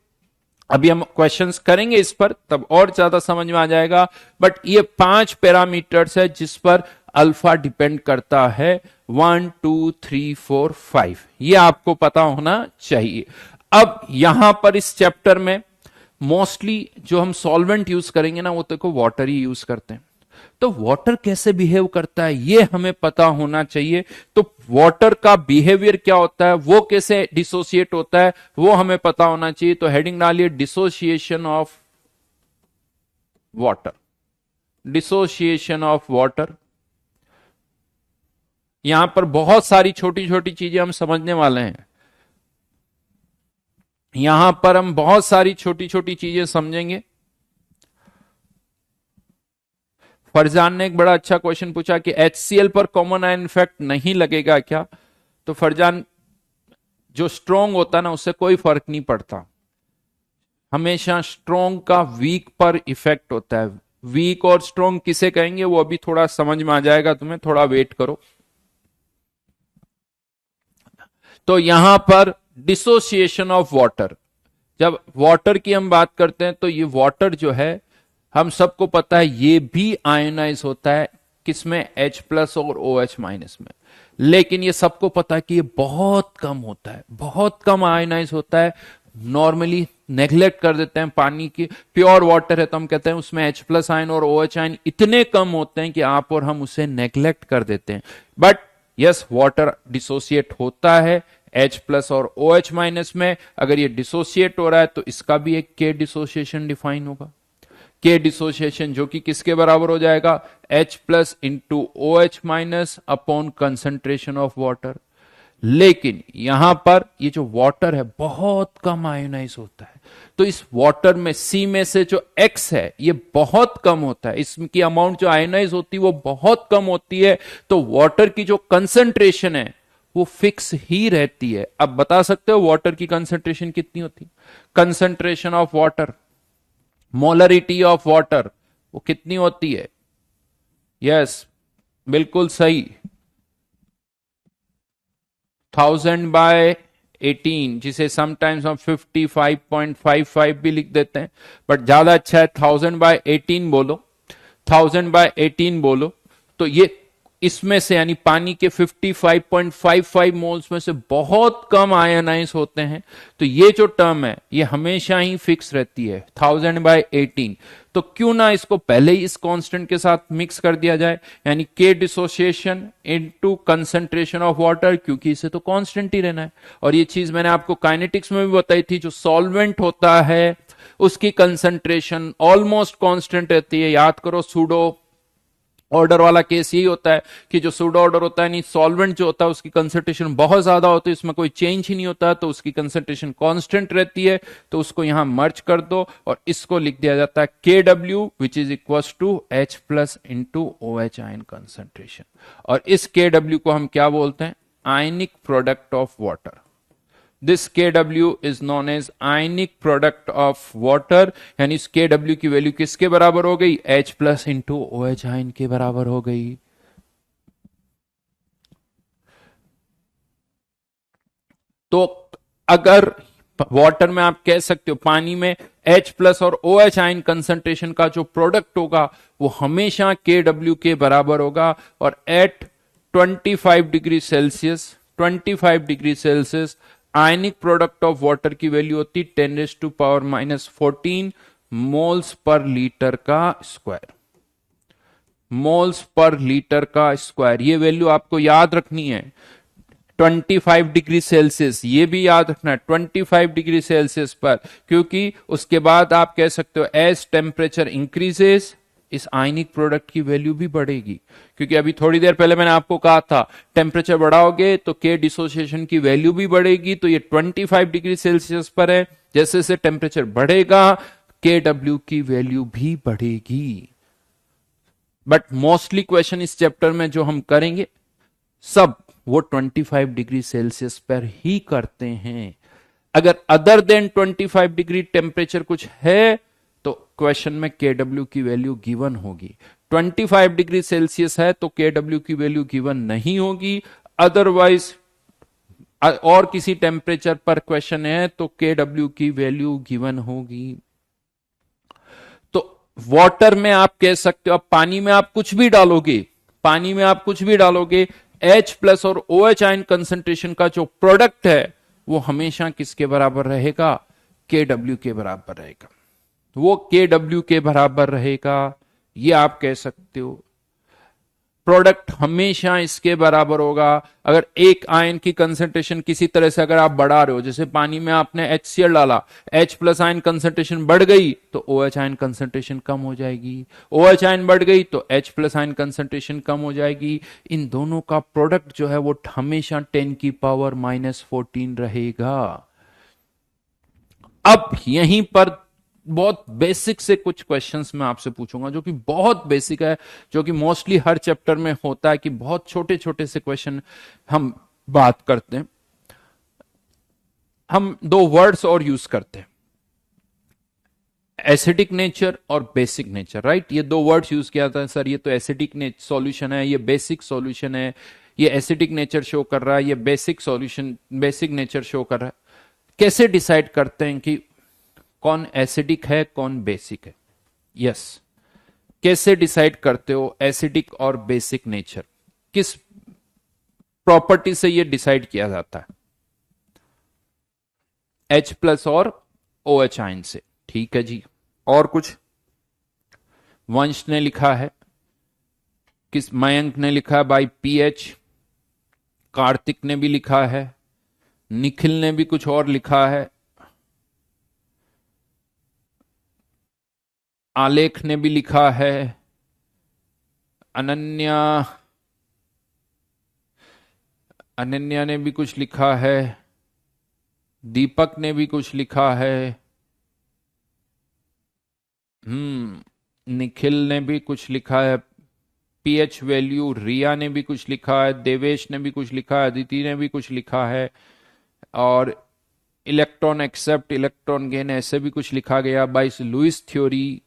अभी हम क्वेश्चंस करेंगे इस पर, तब और ज्यादा समझ में आ जाएगा। बट ये 5 पैरामीटर्स है जिस पर अल्फा डिपेंड करता है, 1 2 3 4 5, ये आपको पता होना चाहिए। अब यहां पर इस चैप्टर में मोस्टली जो हम सॉल्वेंट यूज करेंगे ना, वो तो वाटर ही यूज करते हैं। तो वाटर कैसे बिहेव करता है ये हमें पता होना चाहिए। तो वाटर का बिहेवियर क्या होता है, वो कैसे डिसोसिएट होता है, वो हमें पता होना चाहिए। तो हेडिंग डालिए डिसोसिएशन ऑफ वाटर। यहां पर बहुत सारी छोटी छोटी चीजें हम समझने वाले हैं, यहां पर हम बहुत सारी छोटी छोटी चीजें समझेंगे। फरजान ने एक बड़ा अच्छा क्वेश्चन पूछा कि HCl पर कॉमन आयन इफेक्ट नहीं लगेगा क्या। तो फरजान, जो स्ट्रॉन्ग होता है ना उससे कोई फर्क नहीं पड़ता, हमेशा स्ट्रोंग का वीक पर इफेक्ट होता है। वीक और स्ट्रोंग किसे कहेंगे वो अभी थोड़ा समझ में आ जाएगा तुम्हें, थोड़ा वेट करो। तो यहां पर डिसोसिएशन ऑफ वाटर, जब वाटर की हम बात करते हैं तो ये वाटर जो है हम सबको पता है ये भी आयोनाइज होता है, किसमें, H प्लस और OH माइनस में। लेकिन ये सबको पता है कि ये बहुत कम होता है, बहुत कम आयोनाइज होता है। नॉर्मली नेग्लेक्ट कर देते हैं पानी की, प्योर वाटर है तो हम कहते हैं उसमें H प्लस आयन और OH आयन इतने कम होते हैं कि आप और हम उसे नेग्लेक्ट कर देते हैं। बट यस, वाटर डिसोसिएट होता है H प्लस और OH माइनस में। अगर ये डिसोसिएट हो रहा है तो इसका भी एक के डिसोसिएशन डिफाइन होगा। के डिसोसिएशन जो कि किसके बराबर हो जाएगा, H plus into OH minus upon concentration of water. लेकिन यहां पर ये जो वाटर है बहुत कम आयोनाइज होता है, तो इस वाटर में C में से जो X है ये बहुत कम होता है, इसकी अमाउंट जो आयोनाइज होती है वो बहुत कम होती है। तो वाटर की जो कंसंट्रेशन है वो फिक्स ही रहती है। अब बता सकते हो वाटर की कंसंट्रेशन कितनी होती है? Concentration of water, molarity of water, वो कितनी होती है? यस, बिल्कुल सही, 1000/18, जिसे समटाइम्स हम 55.55 भी लिख देते हैं, बट ज्यादा अच्छा है 1000/18 बोलो, 1000/18 बोलो। तो ये इसमें से यानी पानी के 55.55 मोल्स में से बहुत कम आयनाइज होते हैं। तो ये जो टर्म है ये हमेशा ही फिक्स रहती है 1000/18। तो क्यों ना इसको पहले ही इस कांस्टेंट के साथ मिक्स कर दिया जाए, यानी के dissociation into concentration of water, क्योंकि इसे तो कांस्टेंट ही रहना है। और ये चीज मैंने आपको काइनेटिक्स में भी बताई थी, जो सॉल्वेंट होता है उसकी कंसंट्रेशन ऑलमोस्ट कांस्टेंट रहती है। याद करो, सूडो ऑर्डर वाला केस यही होता है कि जो सूडो ऑर्डर होता है, नहीं सॉल्वेंट जो होता है उसकी कंसंट्रेशन बहुत ज्यादा होती है, इसमें कोई चेंज ही नहीं होता, तो उसकी कंसंट्रेशन कांस्टेंट रहती है। तो उसको यहां मर्ज कर दो और इसको लिख दिया जाता है KW which is equal to H plus into OH ion concentration. और इस KW को हम क्या बोलते हैं? Ionic product of water. This KW is known as ionic product of water, यानी इस KW की वैल्यू किसके बराबर हो गई? H plus into OH ion के बराबर हो गई। तो अगर वाटर में आप कह सकते हो पानी में H प्लस और OH आयन कंसंट्रेशन का जो प्रोडक्ट होगा वो हमेशा KW के बराबर होगा। और at 25 degree Celsius, 25 degree Celsius ionic product of water की वैल्यू होती 10⁻⁻14 मोल्स पर लीटर का स्क्वायर, मोल्स पर लीटर का स्क्वायर। ये वैल्यू आपको याद रखनी है। 25 डिग्री सेल्सियस, ये भी याद रखना है 25 डिग्री सेल्सियस पर, क्योंकि उसके बाद आप कह सकते हो एज टेम्परेचर इंक्रीजेस इस आयनिक प्रोडक्ट की वैल्यू भी बढ़ेगी। क्योंकि अभी थोड़ी देर पहले मैंने आपको कहा था टेम्परेचर बढ़ाओगे तो के डिसोसिएशन की वैल्यू भी बढ़ेगी। तो ये 25 डिग्री सेल्सियस पर है, जैसे जैसे टेम्परेचर बढ़ेगा KW की वैल्यू भी बढ़ेगी। बट मोस्टली क्वेश्चन इस चैप्टर में जो हम करेंगे सब वो 25 डिग्री सेल्सियस पर ही करते हैं। अगर अदर देन 25 डिग्री टेम्परेचर कुछ है तो क्वेश्चन में KW की वैल्यू गिवन होगी। 25 डिग्री सेल्सियस है तो KW की वैल्यू गिवन नहीं होगी। अदरवाइज और किसी टेम्परेचर पर क्वेश्चन है तो KW की वैल्यू गिवन होगी। तो वाटर में आप कह सकते हो, अब पानी में आप कुछ भी डालोगे, पानी में आप कुछ भी डालोगे, H प्लस और OH आयन कंसंट्रेशन का जो प्रोडक्ट है वो हमेशा किसके बराबर रहेगा? KW के बराबर रहेगा। वो KW के बराबर रहेगा, ये आप कह सकते हो। प्रोडक्ट हमेशा इसके बराबर होगा। अगर एक आयन की कंसंट्रेशन किसी तरह से अगर आप बढ़ा रहे हो, जैसे पानी में आपने HCl डाला, H प्लस आयन कंसंट्रेशन बढ़ गई तो OH आयन कंसंट्रेशन कम हो जाएगी, OH आयन बढ़ गई तो H प्लस आयन कंसंट्रेशन कम हो जाएगी। इन दोनों का प्रोडक्ट जो है वो हमेशा 10⁻⁻14 रहेगा। अब यहीं पर बहुत बेसिक से कुछ क्वेश्चंस मैं आपसे पूछूंगा जो कि बहुत बेसिक है, जो कि मोस्टली हर चैप्टर में होता है कि बहुत छोटे छोटे से क्वेश्चन हम बात करते हैं। हम दो वर्ड्स और यूज करते हैं, एसिडिक नेचर और बेसिक नेचर, राइट। ये दो वर्ड्स यूज किया था सर, ये तो एसिडिक सॉल्यूशन है, ये बेसिक सॉल्यूशन है, ये एसिडिक नेचर शो कर रहा है, ये basic solution basic nature show कर रहा है। कैसे डिसाइड करते हैं कि कौन एसिडिक है कौन बेसिक है? यस, कैसे डिसाइड करते हो एसिडिक और बेसिक नेचर? किस प्रॉपर्टी से ये डिसाइड किया जाता है? H प्लस और OH आयन से। ठीक है जी, और कुछ? वंश ने लिखा है, किस मयंक ने लिखा है बाई pH, कार्तिक ने भी लिखा है, निखिल ने भी कुछ और लिखा है, आलेख ने भी लिखा है, अनन्या अनन्या ने भी कुछ लिखा है, दीपक ने भी कुछ लिखा है, निखिल ने भी कुछ लिखा है, पीएच वैल्यू, रिया ने भी कुछ लिखा है, देवेश ने भी कुछ लिखा है, अदिति ने भी कुछ लिखा है, और इलेक्ट्रॉन एक्सेप्ट इलेक्ट्रॉन गेन ऐसे भी कुछ लिखा गया बाय लुईस थ्योरी।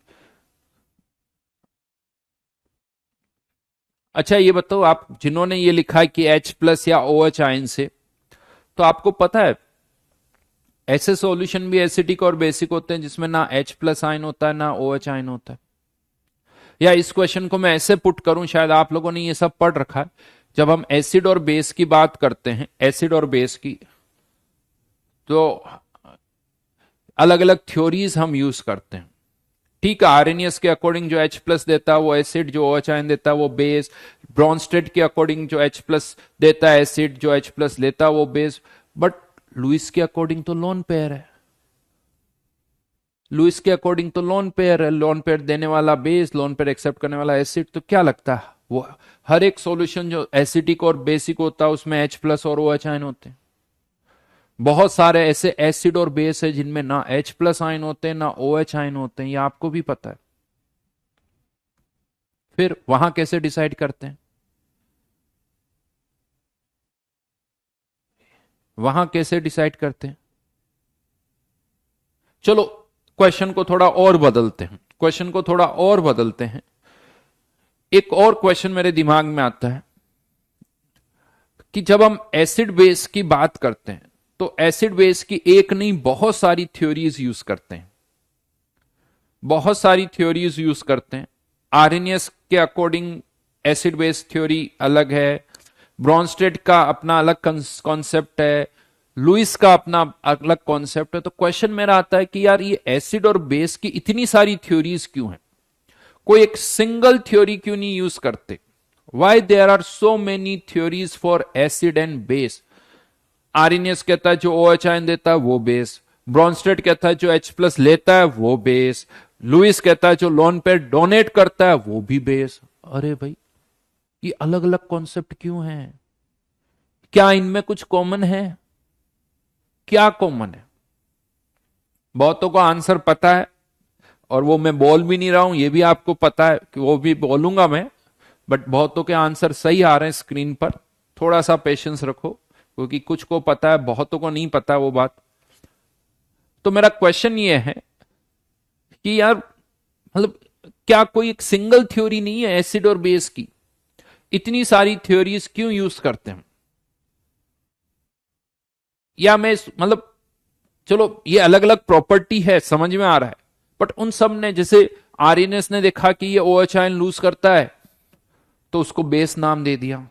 अच्छा ये बताओ, आप जिन्होंने ये लिखा है कि H प्लस या OH आयन से, तो आपको पता है ऐसे सॉल्यूशन भी एसिडिक और बेसिक होते हैं जिसमें ना H प्लस आयन होता है ना OH आयन होता है। या इस क्वेश्चन को मैं ऐसे पुट करूं, शायद आप लोगों ने ये सब पढ़ रखा है, जब हम एसिड और बेस की बात करते हैं, एसिड और बेस की, तो अलग अलग थ्योरीज हम यूज करते हैं। ठीक है, आरएनएस के अकॉर्डिंग जो H प्लस देता है वो एसिड, जो OH आयन देता है वो बेस। ब्रॉन्स्टेड के अकॉर्डिंग जो H प्लस देता है एसिड, जो H प्लस लेता है वो बेस। बट लुईस के अकॉर्डिंग तो लोन पेयर है, लुईस के अकॉर्डिंग तो लोन पेयर है, लोन पेयर देने वाला बेस, लोन पेयर एक्सेप्ट करने वाला एसिड। तो क्या लगता है, वो हर एक सॉल्यूशन जो एसिडिक और बेसिक होता है उसमें H प्लस और OH आयन होते हैं। बहुत सारे ऐसे एसिड और बेस है जिनमें ना H प्लस आयन होते हैं ना OH आयन होते हैं, ये आपको भी पता है। फिर वहां कैसे डिसाइड करते हैं, वहां कैसे डिसाइड करते हैं? चलो क्वेश्चन को थोड़ा और बदलते हैं, क्वेश्चन को थोड़ा और बदलते हैं। एक और क्वेश्चन मेरे दिमाग में आता है कि जब हम एसिड बेस की बात करते हैं तो एसिड बेस की एक नहीं बहुत सारी थ्योरीज यूज करते हैं, बहुत सारी थ्योरीज यूज करते हैं। आरएनएस के अकॉर्डिंग एसिड बेस थ्योरी अलग है, ब्रॉन्स्टेड का अपना अलग कॉन्सेप्ट है, लुईस का अपना अलग कॉन्सेप्ट है। तो क्वेश्चन मेरा आता है कि यार ये एसिड और बेस की इतनी सारी थ्योरीज क्यों हैं, कोई एक सिंगल थ्योरी क्यों नहीं यूज करते? Why there are so many theories for acid and base? Arrhenius कहता है जो OH आयन देता है वो बेस, ब्रॉन्स्टेड कहता है जो H प्लस लेता है वो बेस, लुईस कहता है जो लोन पेयर डोनेट करता है वो भी बेस। अरे भाई, ये अलग अलग कॉन्सेप्ट क्यों हैं? क्या इनमें कुछ कॉमन है? क्या कॉमन है? बहुतों को आंसर पता है, और वो मैं बोल भी नहीं रहा हूं, ये भी आपको पता है कि वो भी बोलूंगा मैं, बट बहुतों के आंसर सही आ रहे हैं स्क्रीन पर। थोड़ा सा पेशेंस रखो, क्योंकि कुछ को पता है बहुतों को नहीं पता वो बात। तो मेरा क्वेश्चन ये है कि यार मतलब क्या कोई एक सिंगल थ्योरी नहीं है एसिड और बेस की? इतनी सारी थ्योरीज क्यों यूज करते हैं? या मैं मतलब, चलो ये अलग अलग प्रॉपर्टी है समझ में आ रहा है, बट उन सब ने, जैसे आरएनएस ने देखा कि ये OH आयन लूज करता है तो उसको बेस नाम दे दिया,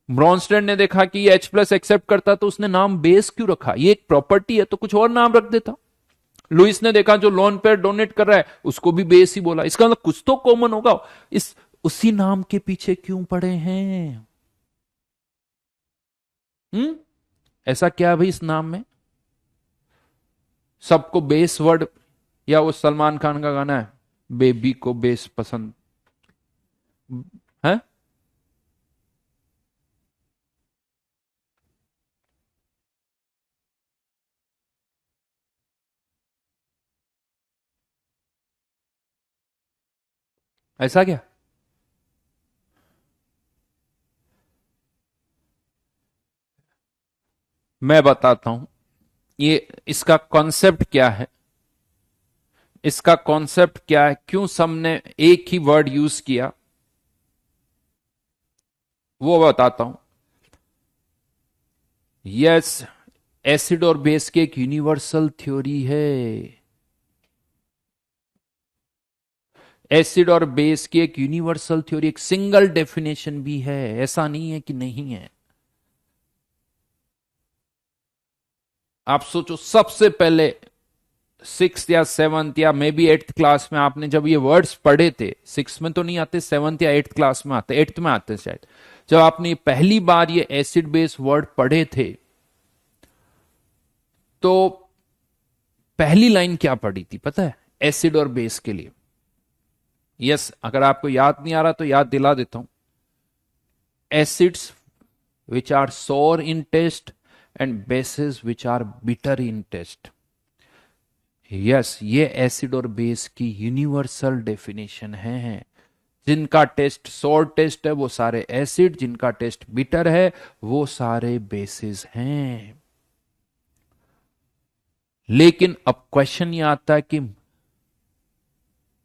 ब्रॉन्स्टेड ने देखा कि ये H प्लस एक्सेप्ट करता तो उसने नाम बेस क्यों रखा? ये एक प्रॉपर्टी है तो कुछ और नाम रख देता। लुईस ने देखा जो लोन पेयर डोनेट कर रहा है उसको भी बेस ही बोला, इसका मतलब कुछ तो कॉमन होगा, इस उसी नाम के पीछे क्यों पड़े हैं? ऐसा क्या है भाई इस नाम में? सबको बेस वर्ड, या वो सलमान खान का गाना है बेबी को बेस पसंद है? ऐसा क्या? मैं बताता हूं ये इसका कॉन्सेप्ट क्या है। इसका कॉन्सेप्ट क्या है, क्यों सबने एक ही वर्ड यूज किया, वो बताता हूं। यस, एसिड और बेस की एक यूनिवर्सल थ्योरी है। एसिड और बेस की एक यूनिवर्सल थ्योरी, एक सिंगल डेफिनेशन भी है, ऐसा नहीं है कि नहीं है। आप सोचो, सबसे पहले सिक्स या सेवंथ या मे बी एट्थ क्लास में आपने जब ये वर्ड्स पढ़े थे, सिक्स में तो नहीं आते, सेवंथ या एट्थ क्लास में आते, एट्थ में आते शायद, जब आपने पहली बार ये एसिड बेस वर्ड पढ़े थे, तो पहली लाइन क्या पढ़ी थी पता है, एसिड और बेस के लिए? यस, अगर आपको याद नहीं आ रहा तो याद दिला देता हूं। Acids which are sour in taste and bases which are bitter in taste. Yes, ये एसिड और बेस की यूनिवर्सल डेफिनेशन है। जिनका टेस्ट सोर टेस्ट है वो सारे एसिड, जिनका टेस्ट बिटर है वो सारे बेसिस हैं। लेकिन अब क्वेश्चन ये आता है कि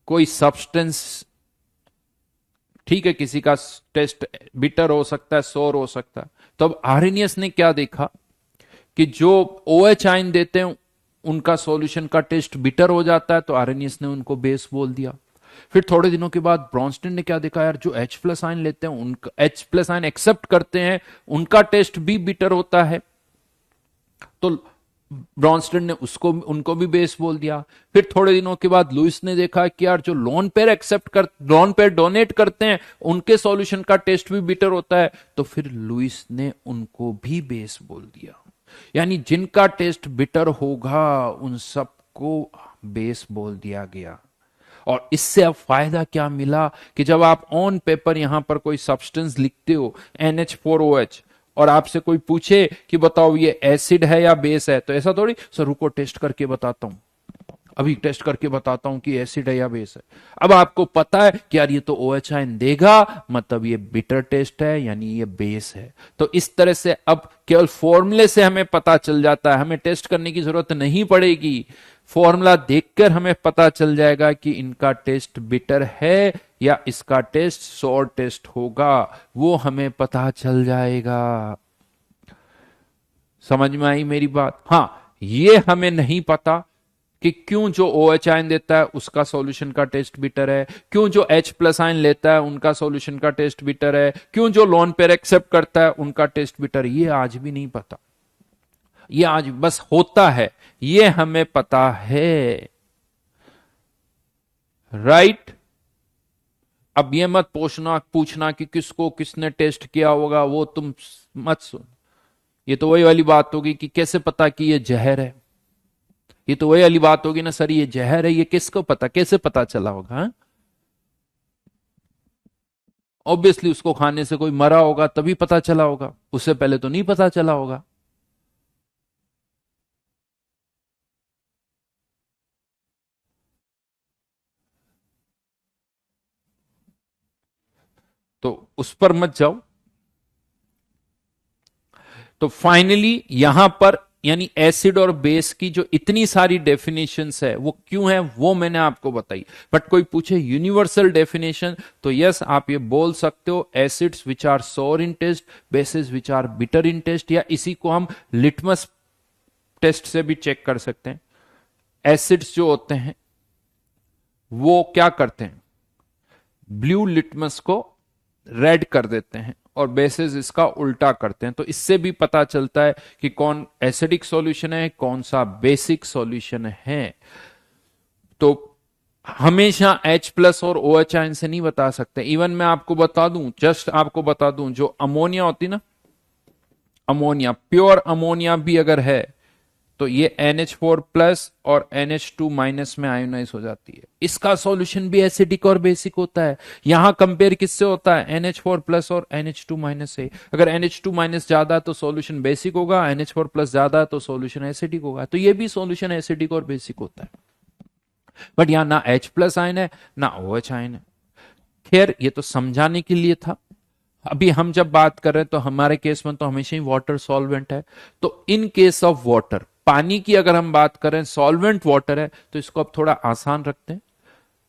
कोई सब्सटेंस, ठीक है, किसी का टेस्ट बिटर हो सकता है, सोर हो सकता है, तो अब आर्हेनियस ने क्या देखा कि जो OH आयन देते हैं उनका सॉल्यूशन का टेस्ट बिटर हो जाता है, तो आर्हेनियस ने उनको बेस बोल दिया। फिर थोड़े दिनों के बाद ब्रॉन्स्टन ने क्या देखा, यार जो H+ आयन लेते हैं, उनका H+ आयन एक्सेप्ट करते हैं, उनका टेस्ट भी बिटर होता है, तो ब्रॉन्स्टन ने उसको उनको भी बेस बोल दिया। फिर थोड़े दिनों के बाद लुइस ने देखा कि यार जो लोन पेयर डोनेट करते हैं उनके सॉल्यूशन का टेस्ट भी बिटर होता है, तो फिर लुइस ने उनको भी बेस बोल दिया। यानी जिनका टेस्ट बिटर होगा उन सबको बेस बोल दिया गया। और इससे अब फायदा क्या मिला कि जब आप ऑन पेपर यहां पर कोई सब्सटेंस लिखते हो NH4OH, और आपसे कोई पूछे कि बताओ ये एसिड है या बेस है, तो ऐसा थोड़ी सर रुको टेस्ट करके बताता हूं, अभी टेस्ट करके बताता हूं कि एसिड है या बेस है। अब आपको पता है कि यार ये तो OH आयन देगा, मतलब ये बिटर टेस्ट है, यानी ये बेस है। तो इस तरह से अब केवल फॉर्मूले से हमें पता चल जाता है, हमें टेस्ट करने की जरूरत नहीं पड़ेगी। फॉर्मूला देखकर हमें पता चल जाएगा कि इनका टेस्ट बिटर है या इसका टेस्ट सोर टेस्ट होगा, वो हमें पता चल जाएगा। समझ में आई मेरी बात? हाँ, ये हमें नहीं पता कि क्यों जो OH आयन देता है उसका सॉल्यूशन का टेस्ट बिटर है, क्यों जो H+ आयन लेता है उनका सॉल्यूशन का टेस्ट बिटर है, क्यों जो लोन पेयर एक्सेप्ट करता है उनका टेस्ट बिटर, ये आज भी नहीं पता। ये आज बस होता है, ये हमें पता है। राइट? अब ये मत पूछना कि किसको किसने टेस्ट किया होगा, वो तुम मत सुन। ये तो वही वाली बात होगी कि कैसे पता कि ये जहर है। ये तो वही वाली बात होगी ना, सर ये जहर है, ये किसको पता, कैसे पता चला होगा? ऑब्वियसली उसको खाने से कोई मरा होगा तभी पता चला होगा, उससे पहले तो नहीं पता चला होगा। तो उस पर मत जाओ। तो फाइनली यहां पर यानी एसिड और बेस की जो इतनी सारी डेफिनेशंस है वो क्यों है, वो मैंने आपको बताई। बट कोई पूछे यूनिवर्सल डेफिनेशन, तो यस आप ये बोल सकते हो, acids which are sour in taste, bases which are bitter in taste, या इसी को हम लिटमस टेस्ट से भी चेक कर सकते हैं। एसिड्स जो होते हैं वो क्या करते हैं, ब्लू लिटमस को रेड कर देते हैं, और बेसिस इसका उल्टा करते हैं। तो इससे भी पता चलता है कि कौन एसिडिक सॉल्यूशन है, कौन सा बेसिक सॉल्यूशन है। तो हमेशा H+ और OH आयन से नहीं बता सकते। इवन मैं आपको बता दूं, जस्ट आपको बता दूं, जो अमोनिया होती ना, अमोनिया, प्योर अमोनिया भी अगर है तो ये NH4+ और NH2- में आयोनाइज हो जाती है। इसका सॉल्यूशन भी एसिडिक और बेसिक होता है। यहां कंपेयर किससे होता है, NH4+ और NH2- से। अगर NH2- ज्यादा है तो सॉल्यूशन बेसिक होगा, NH4+ ज्यादा है तो सॉल्यूशन एसिडिक होगा। तो ये भी सॉल्यूशन एसिडिक और बेसिक होता है। बट यहां ना H+ आयन है ना OH आयन है। खैर ये तो समझाने के लिए था। अभी हम जब बात कर रहे हैं तो हमारे केस में तो हमेशा ही वाटर सॉल्वेंट है। तो इन केस ऑफ वाटर, पानी की अगर हम बात करें, सॉल्वेंट वाटर है, तो इसको अब थोड़ा आसान रखते हैं।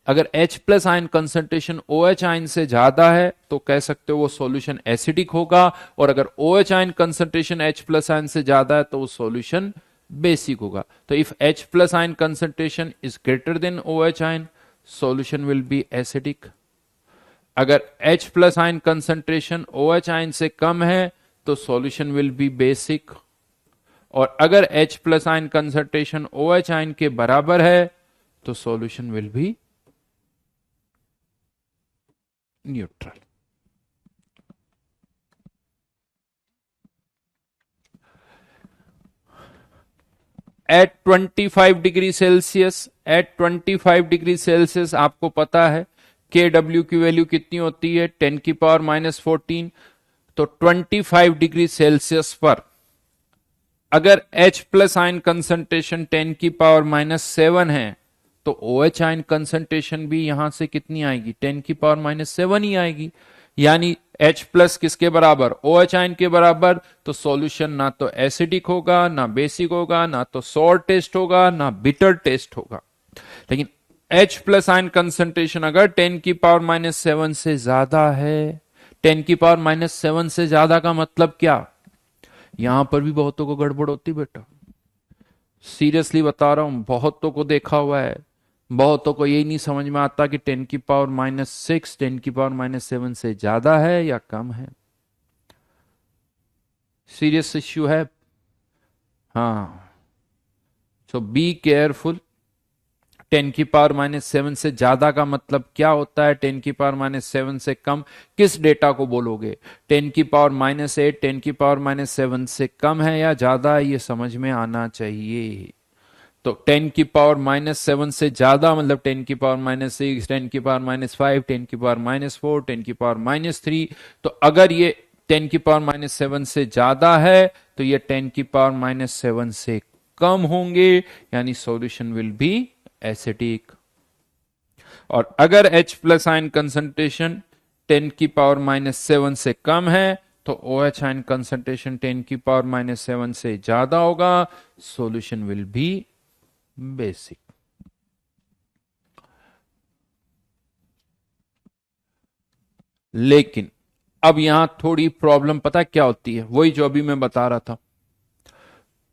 अगर H plus ion concentration OH ion से ज्यादा है तो कह सकते हो वो सॉल्यूशन एसिडिक होगा, और अगर OH ion concentration H plus ion से ज्यादा है तो वो सॉल्यूशन बेसिक होगा। तो if H plus ion concentration is greater than OH ion, solution will B acidic. अगर H plus ion concentration OH ion से कम है तो सॉल्यूशन विल बी बेसिक, और अगर H plus ion concentration OH ion के बराबर है तो solution will be neutral. At 25 degree Celsius, at 25 degree Celsius आपको पता है के डब्ल्यू की वैल्यू कितनी होती है, 10⁻⁻14। तो 25 डिग्री सेल्सियस पर अगर H प्लस आयन कंसंट्रेशन 10⁻⁻7 है तो OH आयन कंसंट्रेशन भी यहां से कितनी आएगी, 10⁻⁻7 ही आएगी। यानी H प्लस किसके बराबर, OH आयन के बराबर। तो सॉल्यूशन ना तो एसिडिक होगा, ना बेसिक होगा, ना तो सॉर टेस्ट होगा, ना बिटर टेस्ट होगा। लेकिन H प्लस आयन कंसंट्रेशन अगर 10⁻⁻7 से ज्यादा है, 10⁻⁻7 से ज्यादा का मतलब क्या, यहां पर भी बहुतों को गड़बड़ होती बेटा, सीरियसली बता रहा हूं, बहुतों को देखा हुआ है। बहुतों को यही नहीं समझ में आता कि 10⁻⁻6 10⁻⁻7 से ज्यादा है या कम है। सीरियस इश्यू है। हाँ, सो बी केयरफुल। 10⁻⁻7 से ज्यादा का मतलब क्या होता है, 10⁻⁻7 से कम किस डेटा को बोलोगे, 10⁻⁻8 10⁻⁻7 से कम है या ज्यादा है, ये समझ में आना चाहिए। तो 10⁻7 से ज्यादा मतलब 10⁻6 10⁻5 10⁻4 10⁻3। तो अगर ये 10⁻7 से ज्यादा है तो ये 10⁻7 से कम होंगे, यानी सॉल्यूशन विल बी एसिडिक। और अगर H प्लस आयन कंसंट्रेशन 10⁻7 से कम है तो OH आयन कंसंट्रेशन 10⁻7 से ज्यादा होगा, सॉल्यूशन विल बी बेसिक। लेकिन अब यहां थोड़ी प्रॉब्लम पता क्या होती है, वही जो अभी मैं बता रहा था।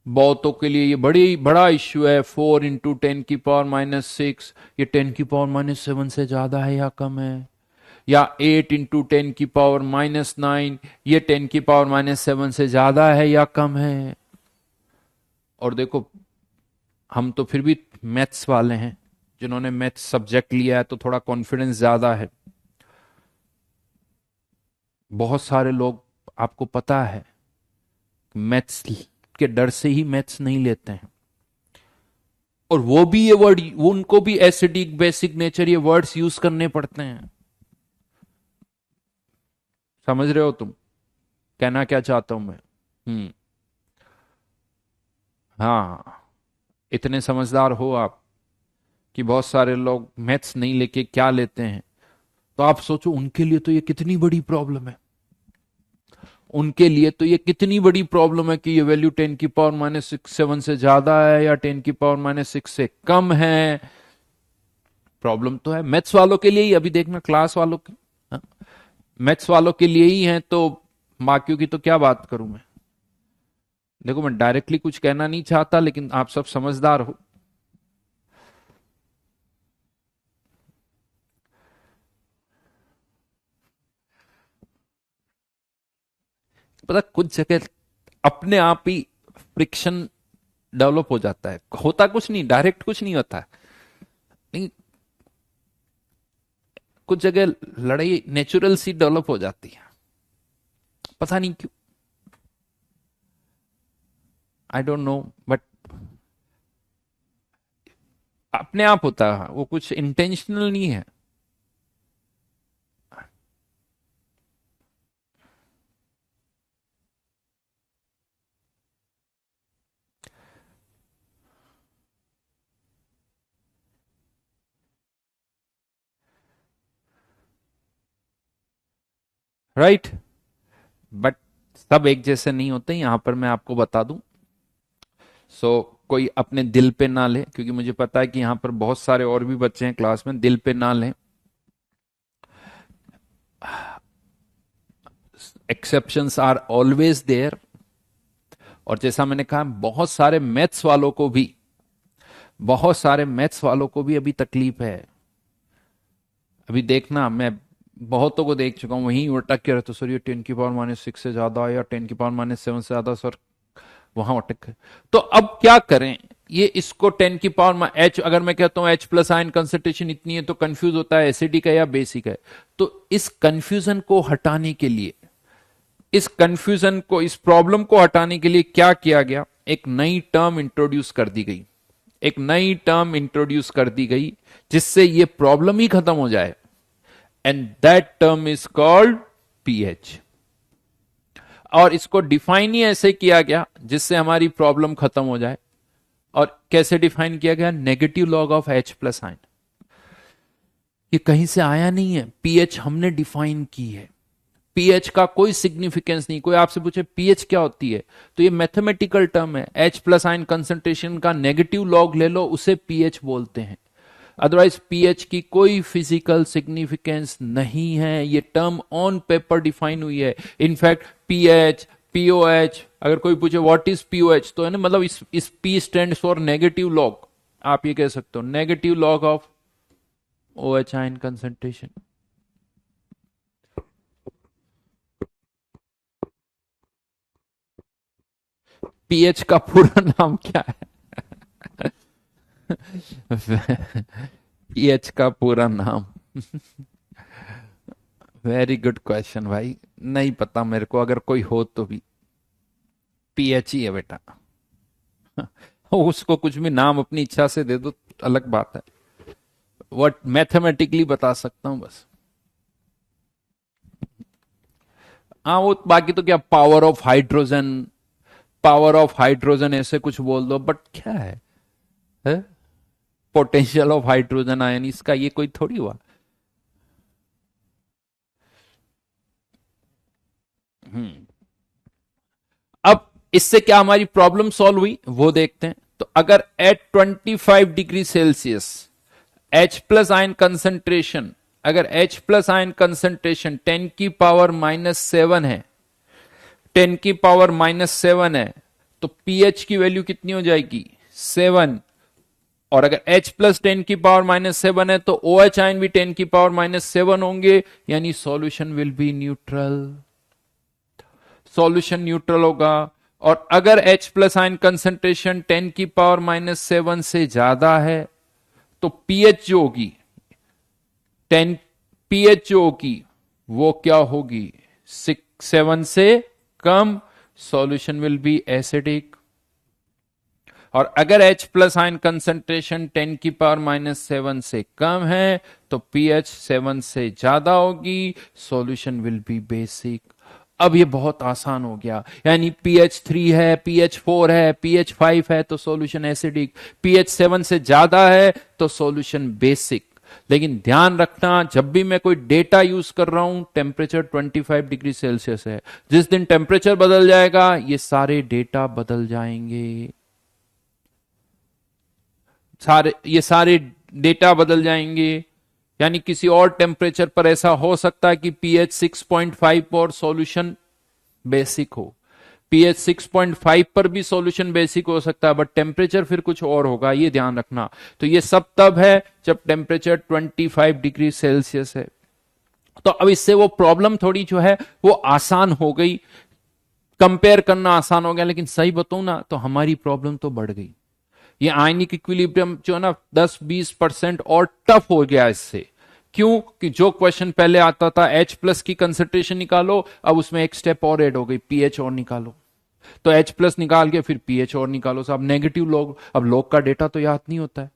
बहुतों के लिए ये बड़ा इश्यू है, 4 × 10⁻⁻6 ये 10⁻⁻7 से ज्यादा है या कम है, या 8 × 10⁻⁹ ये 10⁻⁻7 से ज्यादा है या कम है। और देखो, हम तो फिर भी मैथ्स वाले हैं, जिन्होंने मैथ्स सब्जेक्ट लिया है तो थोड़ा कॉन्फिडेंस ज्यादा है। बहुत सारे लोग, आपको पता है, मैथ्स के डर से ही मैथ्स नहीं लेते हैं, और वो भी ये वर्ड, उनको भी एसिडिक बेसिक नेचर ये वर्ड्स यूज करने पड़ते हैं। समझ रहे हो तुम कहना क्या चाहता हूं मैं? हम्म। हाँ, इतने समझदार हो आप कि बहुत सारे लोग मैथ्स नहीं लेके क्या लेते हैं। तो आप सोचो उनके लिए तो ये कितनी बड़ी प्रॉब्लम है, उनके लिए तो ये कितनी बड़ी प्रॉब्लम है कि ये वैल्यू 10⁻⁻7 से ज्यादा है या 10⁻⁻6 से कम है। प्रॉब्लम तो है मैथ्स वालों के लिए ही। अभी देखना क्लास वालों की, मैथ्स वालों के लिए ही है, तो बाकियों की तो क्या बात करूं मैं। देखो, मैं डायरेक्टली कुछ कहना नहीं चाहता, लेकिन आप सब समझदार हो। पता कुछ जगह अपने आप ही फ्रिक्शन डेवलप हो जाता है, होता कुछ नहीं, डायरेक्ट कुछ नहीं होता है, नहीं, कुछ जगह लड़ाई नेचुरल सी डेवलप हो जाती है, पता नहीं क्यों, आई डोंट नो, बट अपने आप होता है, वो कुछ इंटेंशनल नहीं है। राइट, बट सब एक जैसे नहीं होते, यहां पर मैं आपको बता दूं। सो कोई अपने दिल पे ना ले, क्योंकि मुझे पता है कि यहां पर बहुत सारे और भी बच्चे हैं क्लास में, दिल पे ना लें। Exceptions are always there. और जैसा मैंने कहा, बहुत सारे मैथ्स वालों को भी, बहुत सारे मैथ्स वालों को भी अभी तकलीफ है। अभी देखना, मैं बहुतों को देख चुका हूं, वहीं अटक के रहते, सर ये 10⁻⁻6 से ज्यादा या 10⁻⁷ से ज्यादा सर, वहां अटक। तो अब क्या करें, ये इसको 10⁻H, अगर मैं कहता हूं H प्लस आयन कंसंट्रेशन इतनी है, तो कंफ्यूज होता है एसिडिक है या बेसिक है। तो इस कंफ्यूजन को हटाने के लिए, इस कंफ्यूजन को, इस प्रॉब्लम को हटाने के लिए क्या किया गया, एक नई टर्म इंट्रोड्यूस कर दी गई, एक नई टर्म इंट्रोड्यूस कर दी गई जिससे ये प्रॉब्लम ही खत्म हो जाए। And that term is called pH. और इसको डिफाइन ही ऐसे किया गया जिससे हमारी प्रॉब्लम खत्म हो जाए। और कैसे डिफाइन किया गया, negative log of H plus ion. ये कहीं से आया नहीं है, पीएच हमने डिफाइन की है। पीएच का कोई सिग्निफिकेंस नहीं। कोई आपसे पूछे पीएच क्या होती है, तो ये मैथमेटिकल टर्म है। H प्लस आयन कंसंट्रेशन का नेगेटिव लॉग ले लो, उसे पीएच बोलते हैं। अदरवाइज पीएच की कोई फिजिकल सिग्निफिकेंस नहीं है। ये टर्म ऑन पेपर डिफाइन हुई है। इनफैक्ट पीएच, पीओएच, अगर कोई पूछे व्हाट इज पीओएच, तो है ना, मतलब इस P stands for negative log. आप ये कह सकते हो negative log of OH ion concentration. PH का पूरा नाम क्या है? पीएच का पूरा नाम। वेरी गुड क्वेश्चन भाई, नहीं पता मेरे को, अगर कोई हो तो भी पीएच ही है बेटा। उसको कुछ भी नाम अपनी इच्छा से दे दो, अलग बात है। व्हाट मैथमेटिकली बता सकता हूं बस। हाँ, वो बाकी तो क्या, power of hydrogen, power of hydrogen ऐसे कुछ बोल दो, बट क्या है? पोटेंशियल ऑफ हाइड्रोजन आयन, इसका ये कोई थोड़ी हुआ। अब इससे क्या हमारी प्रॉब्लम सॉल्व हुई वो देखते हैं। तो अगर at 25 degree Celsius H plus ion concentration, अगर H प्लस आयन कंसंट्रेशन 10⁻⁻7 है, 10⁻⁻7 है, तो pH की वैल्यू कितनी हो जाएगी, 7। और अगर H प्लस 10⁻⁻7 है, तो OH आयन भी 10⁻⁻7 होंगे, यानी solution will be neutral. Solution neutral होगा। और अगर H प्लस आयन कंसंट्रेशन 10⁻⁻7 से ज्यादा है, तो pH जो होगी 10, pH जो होगी वो क्या होगी, 7 से कम, सॉल्यूशन विल बी एसिडिक। और अगर H प्लस आयन कंसंट्रेशन 10⁻⁻7 से कम है, तो pH 7 से ज्यादा होगी, सॉल्यूशन विल बी बेसिक। अब ये बहुत आसान हो गया, यानी pH 3 है, pH 4 है, pH 5 है, तो सॉल्यूशन एसिडिक। pH 7 से ज्यादा है तो सॉल्यूशन बेसिक। लेकिन ध्यान रखना, जब भी मैं कोई डेटा यूज कर रहा हूं, टेम्परेचर 25 डिग्री सेल्सियस है। जिस दिन टेम्परेचर बदल जाएगा, ये सारे डेटा बदल जाएंगे, ये सारे डेटा बदल जाएंगे। यानी किसी और टेम्परेचर पर ऐसा हो सकता है कि pH 6.5 और सॉल्यूशन बेसिक हो, pH 6.5 पर भी सॉल्यूशन बेसिक हो सकता है, बट टेम्परेचर फिर कुछ और होगा, ये ध्यान रखना। तो ये सब तब है जब टेम्परेचर 25 डिग्री सेल्सियस है। तो अब इससे वो प्रॉब्लम थोड़ी जो है वो आसान हो गई, कंपेयर करना आसान हो गया। लेकिन सही बताऊं ना, तो हमारी प्रॉब्लम तो बढ़ गई। ये आयनिक इक्विलिब्रियम जो है ना 10-20% और टफ हो गया इससे। क्यों कि जो क्वेश्चन पहले आता था H प्लस की कंसंट्रेशन निकालो, अब उसमें एक स्टेप और ऐड हो गई, pH और निकालो। तो H प्लस निकाल के फिर pH और निकालो। अब नेगेटिव लॉग, अब लॉग का डेटा तो याद नहीं होता है,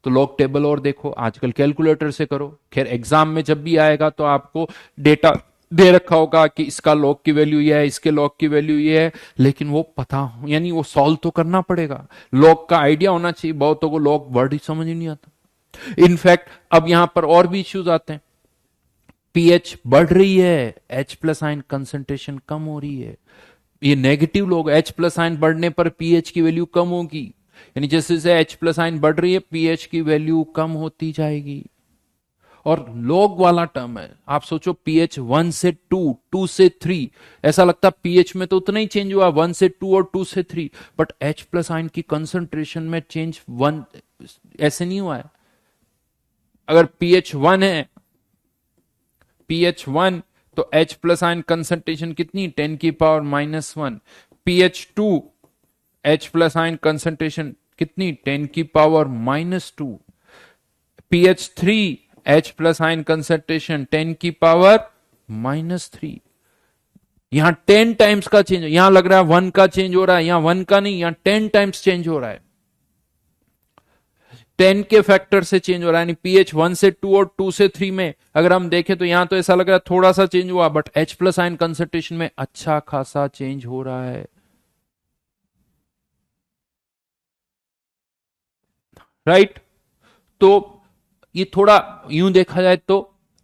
तो लॉग टेबल और देखो, आजकल कैलकुलेटर से करो। खैर एग्जाम में जब भी आएगा तो आपको डेटा दे रखा होगा कि इसका लॉग की वैल्यू ये है, इसके लॉग की वैल्यू ये है, लेकिन वो पता हो, यानी वो सॉल्व तो करना पड़ेगा। लॉग का आइडिया होना चाहिए। बहुतों को लॉग वर्ड ही समझ ही नहीं आता। इनफैक्ट अब यहां पर और भी इश्यूज आते हैं। पीएच बढ़ रही है, H प्लस आयन कंसंट्रेशन कम हो रही है। ये negative log, H plus ion बढ़ने पर पीएच की वैल्यू कम होगी। यानी जैसे जैसे H प्लस आयन बढ़ रही है पीएच की वैल्यू कम होती जाएगी। और लॉग वाला टर्म है, आप सोचो पीएच 1 से 2, 2 से 3, ऐसा लगता है पीएच में तो उतना ही चेंज हुआ 1 से 2 और 2 से 3, बट H प्लस आयन की कंसंट्रेशन में चेंज 1 ऐसे नहीं हुआ है। अगर पीएच 1 है, पीएच 1 तो H प्लस आयन कंसंट्रेशन कितनी 10 की power -1, pH 2 H plus ion concentration कितनी 10 की power -2, pH 3 H plus ion concentration 10 की पावर -3। यहां 10 टाइम्स का चेंज, यहां लग रहा है 1 का चेंज हो रहा है, यहां 1 का नहीं, यहां 10 टाइम्स चेंज हो रहा है, 10 के फैक्टर से चेंज हो रहा है। यानी पीएच 1 से 2 और 2 से 3 में अगर हम देखें तो यहां तो ऐसा लग रहा है थोड़ा सा चेंज हुआ, but H plus ion concentration में अच्छा खासा चेंज हो रहा है, राइट। तो ये थोड़ा यूं देखा जाए तो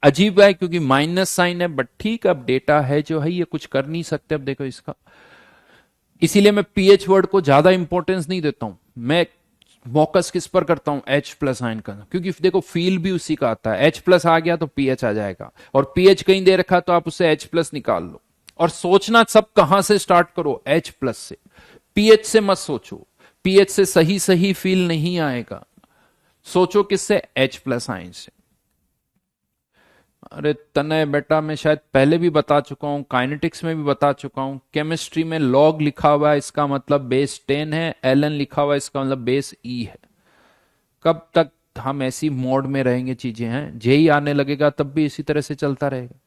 अजीब है क्योंकि माइनस साइन है, बट ठीक, अब डेटा है जो है, ये कुछ कर नहीं सकते। अब देखो इसका, इसीलिए मैं पीएच वर्ड को ज्यादा इंपॉर्टेंस नहीं देता हूं, मैं फोकस किस पर करता हूं H प्लस आयन का, क्योंकि देखो फील भी उसी का आता है, H प्लस आ गया तो पीएच आ जाएगा, और पीएच कहीं दे रखा तो आप उससे H प्लस निकाल लो। और सोचना सब कहां से स्टार्ट करो, H प्लस से, पीएच से मत सोचो, पीएच से सही सही फील नहीं आएगा, सोचो किससे, H प्लस आयन से। अरे तने बेटा, मैं शायद पहले भी बता चुका हूं, काइनेटिक्स में भी बता चुका हूं, केमिस्ट्री में लॉग लिखा हुआ है इसका मतलब बेस 10 है, एलन लिखा हुआ है इसका मतलब बेस ई है। कब तक हम ऐसी मोड में रहेंगे, चीजें हैं, जेई आने लगेगा तब भी इसी तरह से चलता रहेगा।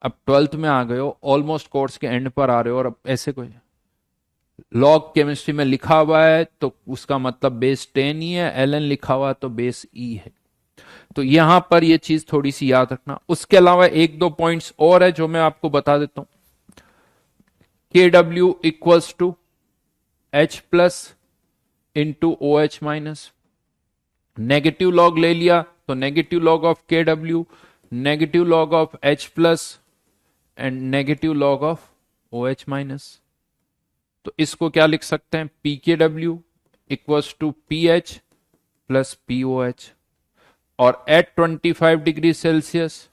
अब 12th में आ गए हो, ऑलमोस्ट कोर्स के एंड पर आ रहे हो, और अब ऐसे कोई लॉग केमिस्ट्री में लिखा हुआ है तो उसका मतलब बेस 10 ही है, एलन लिखा हुआ तो बेस ई है। तो यहां पर यह चीज थोड़ी सी याद रखना। उसके अलावा एक दो पॉइंट्स और है जो मैं आपको बता देता हूं। K W equals to H plus into O H minus, negative log ले लिया तो negative log of K W, negative log of H plus and negative log of O H minus. तो इसको क्या लिख सकते हैं, P K W equals to P H plus P O H, और एट 25 डिग्री सेल्सियस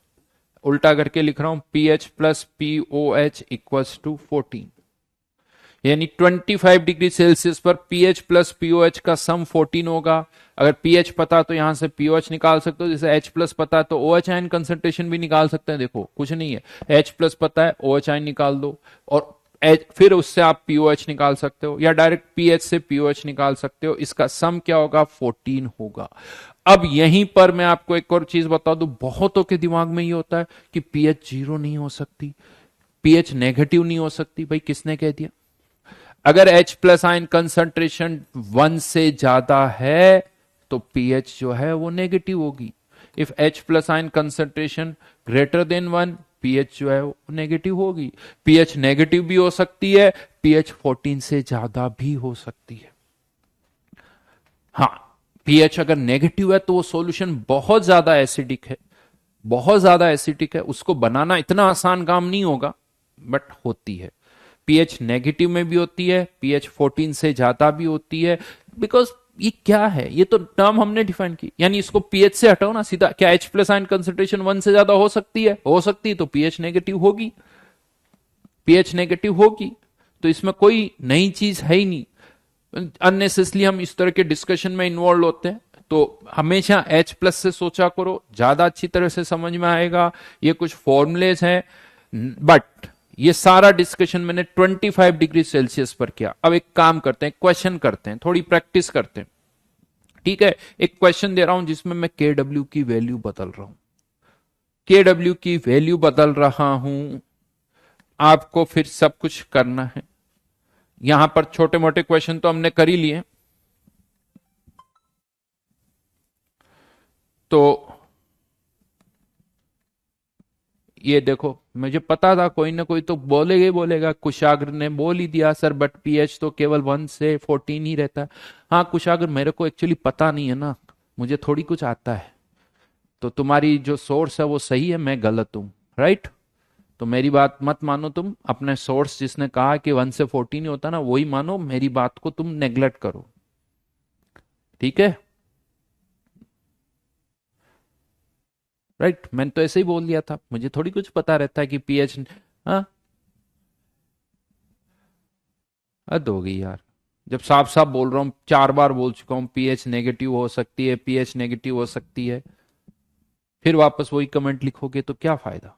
उल्टा करके लिख रहा हूं, P H plus P O H equals to 14। यानी 25 डिग्री सेल्सियस पर पीएच प्लस पीओएच का सम 14 होगा। अगर पीएच पता तो यहां से पीओएच निकाल सकते हो, जैसे एच प्लस पता है तो ओएच आयन कंसंट्रेशन भी निकाल सकते हैं। देखो कुछ नहीं है, एच प्लस पता है, ओएच आयन निकाल दो, और फिर उससे आप पीओएच निकाल सकते हो, या डायरेक्ट पीएच से पीओएच निकाल सकते हो। इसका सम क्या होगा, 14 होगा। अब यहीं पर मैं आपको एक और चीज बता दूं, बहुतों के दिमाग में ये होता है कि पीएच 0 नहीं हो सकती, पीएच नेगेटिव नहीं हो सकती। भाई किसने कह दिया? अगर H प्लस आयन कंसंट्रेशन 1 से ज्यादा है तो पीएच जो है वो नेगेटिव होगी। If H plus ion concentration greater than 1, pH जो है वो नेगेटिव होगी। पीएच नेगेटिव भी हो सकती है, पीएच 14 से ज्यादा भी हो सकती है। हाँ, पीएच अगर नेगेटिव है तो वो सॉल्यूशन बहुत ज्यादा एसिडिक है, बहुत ज्यादा एसिडिक है, उसको बनाना इतना आसान काम नहीं होगा, बट होती है। पीएच नेगेटिव में भी होती है, पीएच 14 से ज्यादा भी होती है। बिकॉज ये क्या है, ये तो टर्म हमने डिफाइन की, यानी इसको पीएच से हटाओ ना सीधा। क्या H प्लस आयन कंसंट्रेशन 1 से ज्यादा हो सकती है? हो सकती है, तो पीएच नेगेटिव होगी, पीएच नेगेटिव होगी। तो इसमें कोई नई चीज है ही नहीं। अननेसेसरली हम इस तरह के डिस्कशन में इन्वॉल्व होते हैं, तो हमेशा H प्लस से सोचा करो, ज्यादा अच्छी तरह से समझ में आएगा। ये कुछ फॉर्मूलेज हैं, बट ये सारा डिस्कशन मैंने 25 डिग्री सेल्सियस पर किया। अब एक काम करते हैं, क्वेश्चन करते हैं, थोड़ी प्रैक्टिस करते हैं, ठीक है। एक क्वेश्चन दे रहा हूं जिसमें मैं के डब्ल्यू की वैल्यू बदल रहा हूं, के डब्ल्यू की वैल्यू बदल रहा हूं। आपको फिर सब कुछ करना है। यहां पर छोटे मोटे क्वेश्चन तो हमने कर ही लिए, तो ये देखो, मुझे पता था कोई ना कोई तो बोलेगा ही बोलेगा, कुशाग्र ने बोल ही दिया सर बट पीएच तो केवल 1 से 14 ही रहता है। हाँ कुशाग्र, मेरे को एक्चुअली पता नहीं है ना, मुझे थोड़ी कुछ आता है। तो तुम्हारी जो सोर्स है वो सही है, मैं गलत हूं, राइट। तो मेरी बात मत मानो, तुम अपने सोर्स जिसने कहा कि 1 से 14 ही होता ना वही मानो, मेरी बात को तुम नेग्लेक्ट करो, ठीक है, राइट। मैंने तो ऐसे ही बोल दिया था, मुझे थोड़ी कुछ पता रहता है कि पीएच। हाँ, हद हो गई यार। जब साफ साफ बोल रहा हूं, 4 बार बोल चुका हूं, पीएच नेगेटिव हो सकती है, पीएच नेगेटिव हो सकती है, फिर वापस वही कमेंट लिखोगे तो क्या फायदा।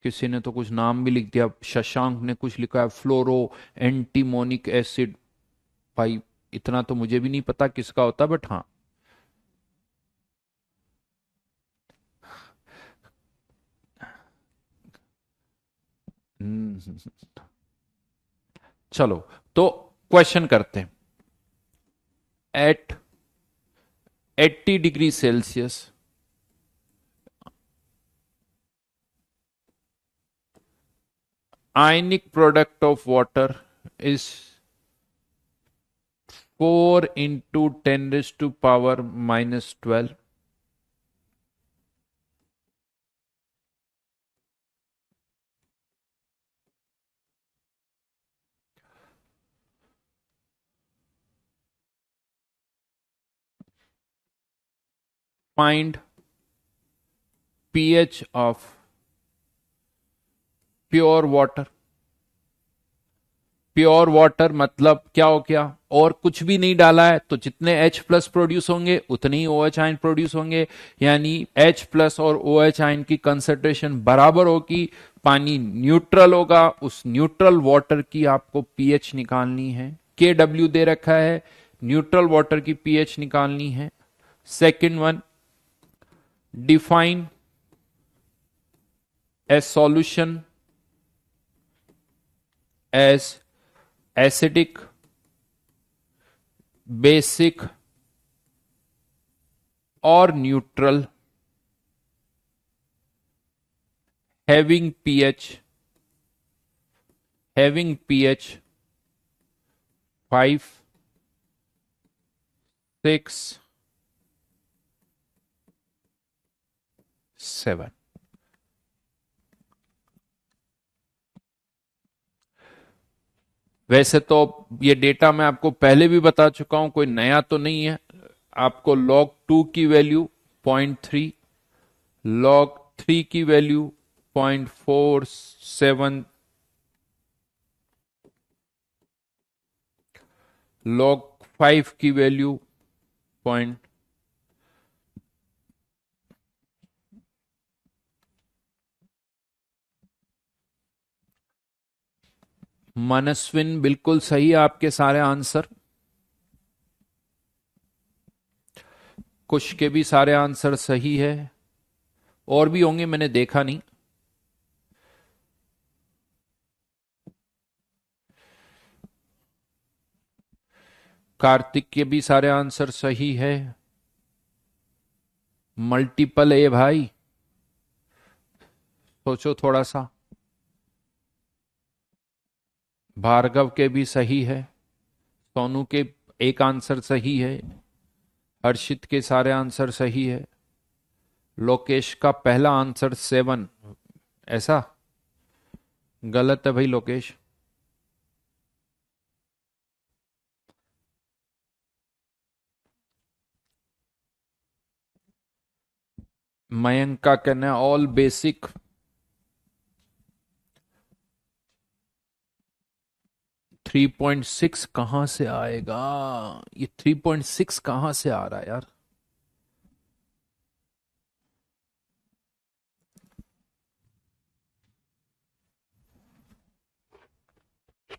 किसी ने तो कुछ नाम भी लिख दिया, शशांक ने कुछ लिखा है फ्लोरो एंटीमोनिक एसिड। भाई इतना तो मुझे भी नहीं पता किसका होता, बट हाँ। हम्म, चलो, तो क्वेश्चन करते हैं। At 80 degree Celsius, ionic product of water is 4 into 10 raised to power minus 12. Find pH of pure water. Pure water मतलब क्या हो गया, और कुछ भी नहीं डाला है, तो जितने H प्लस प्रोड्यूस होंगे उतने ही OH आयन प्रोड्यूस होंगे, यानी H प्लस और OH आयन की कंसेंट्रेशन बराबर होगी, पानी न्यूट्रल होगा। उस न्यूट्रल वाटर की आपको पीएच निकालनी है, KW दे रखा है, न्यूट्रल वाटर की पीएच निकालनी है। Second one, define a solution as acidic, basic और न्यूट्रल, having pH 5, 6, 7। वैसे तो ये डेटा मैं आपको पहले भी बता चुका हूं, कोई नया तो नहीं है। आपको log 2 की वैल्यू 0.3, log 3 की वैल्यू 0.47, log 5 की वैल्यू पॉइंट। मनस्विन बिल्कुल सही है आपके सारे आंसर, कुछ के भी सारे आंसर सही है, और भी होंगे मैंने देखा नहीं। कार्तिक के भी सारे आंसर सही है। मल्टीपल ए भाई, सोचो थोड़ा सा। भार्गव के भी सही है, सोनू के एक आंसर सही है, हर्षित के सारे आंसर सही है, लोकेश का पहला आंसर 7। ऐसा गलत है भाई लोकेश। मयंक का कहना है ऑल बेसिक। 3.6 कहां से आएगा, ये 3.6 कहां से आ रहा है यार।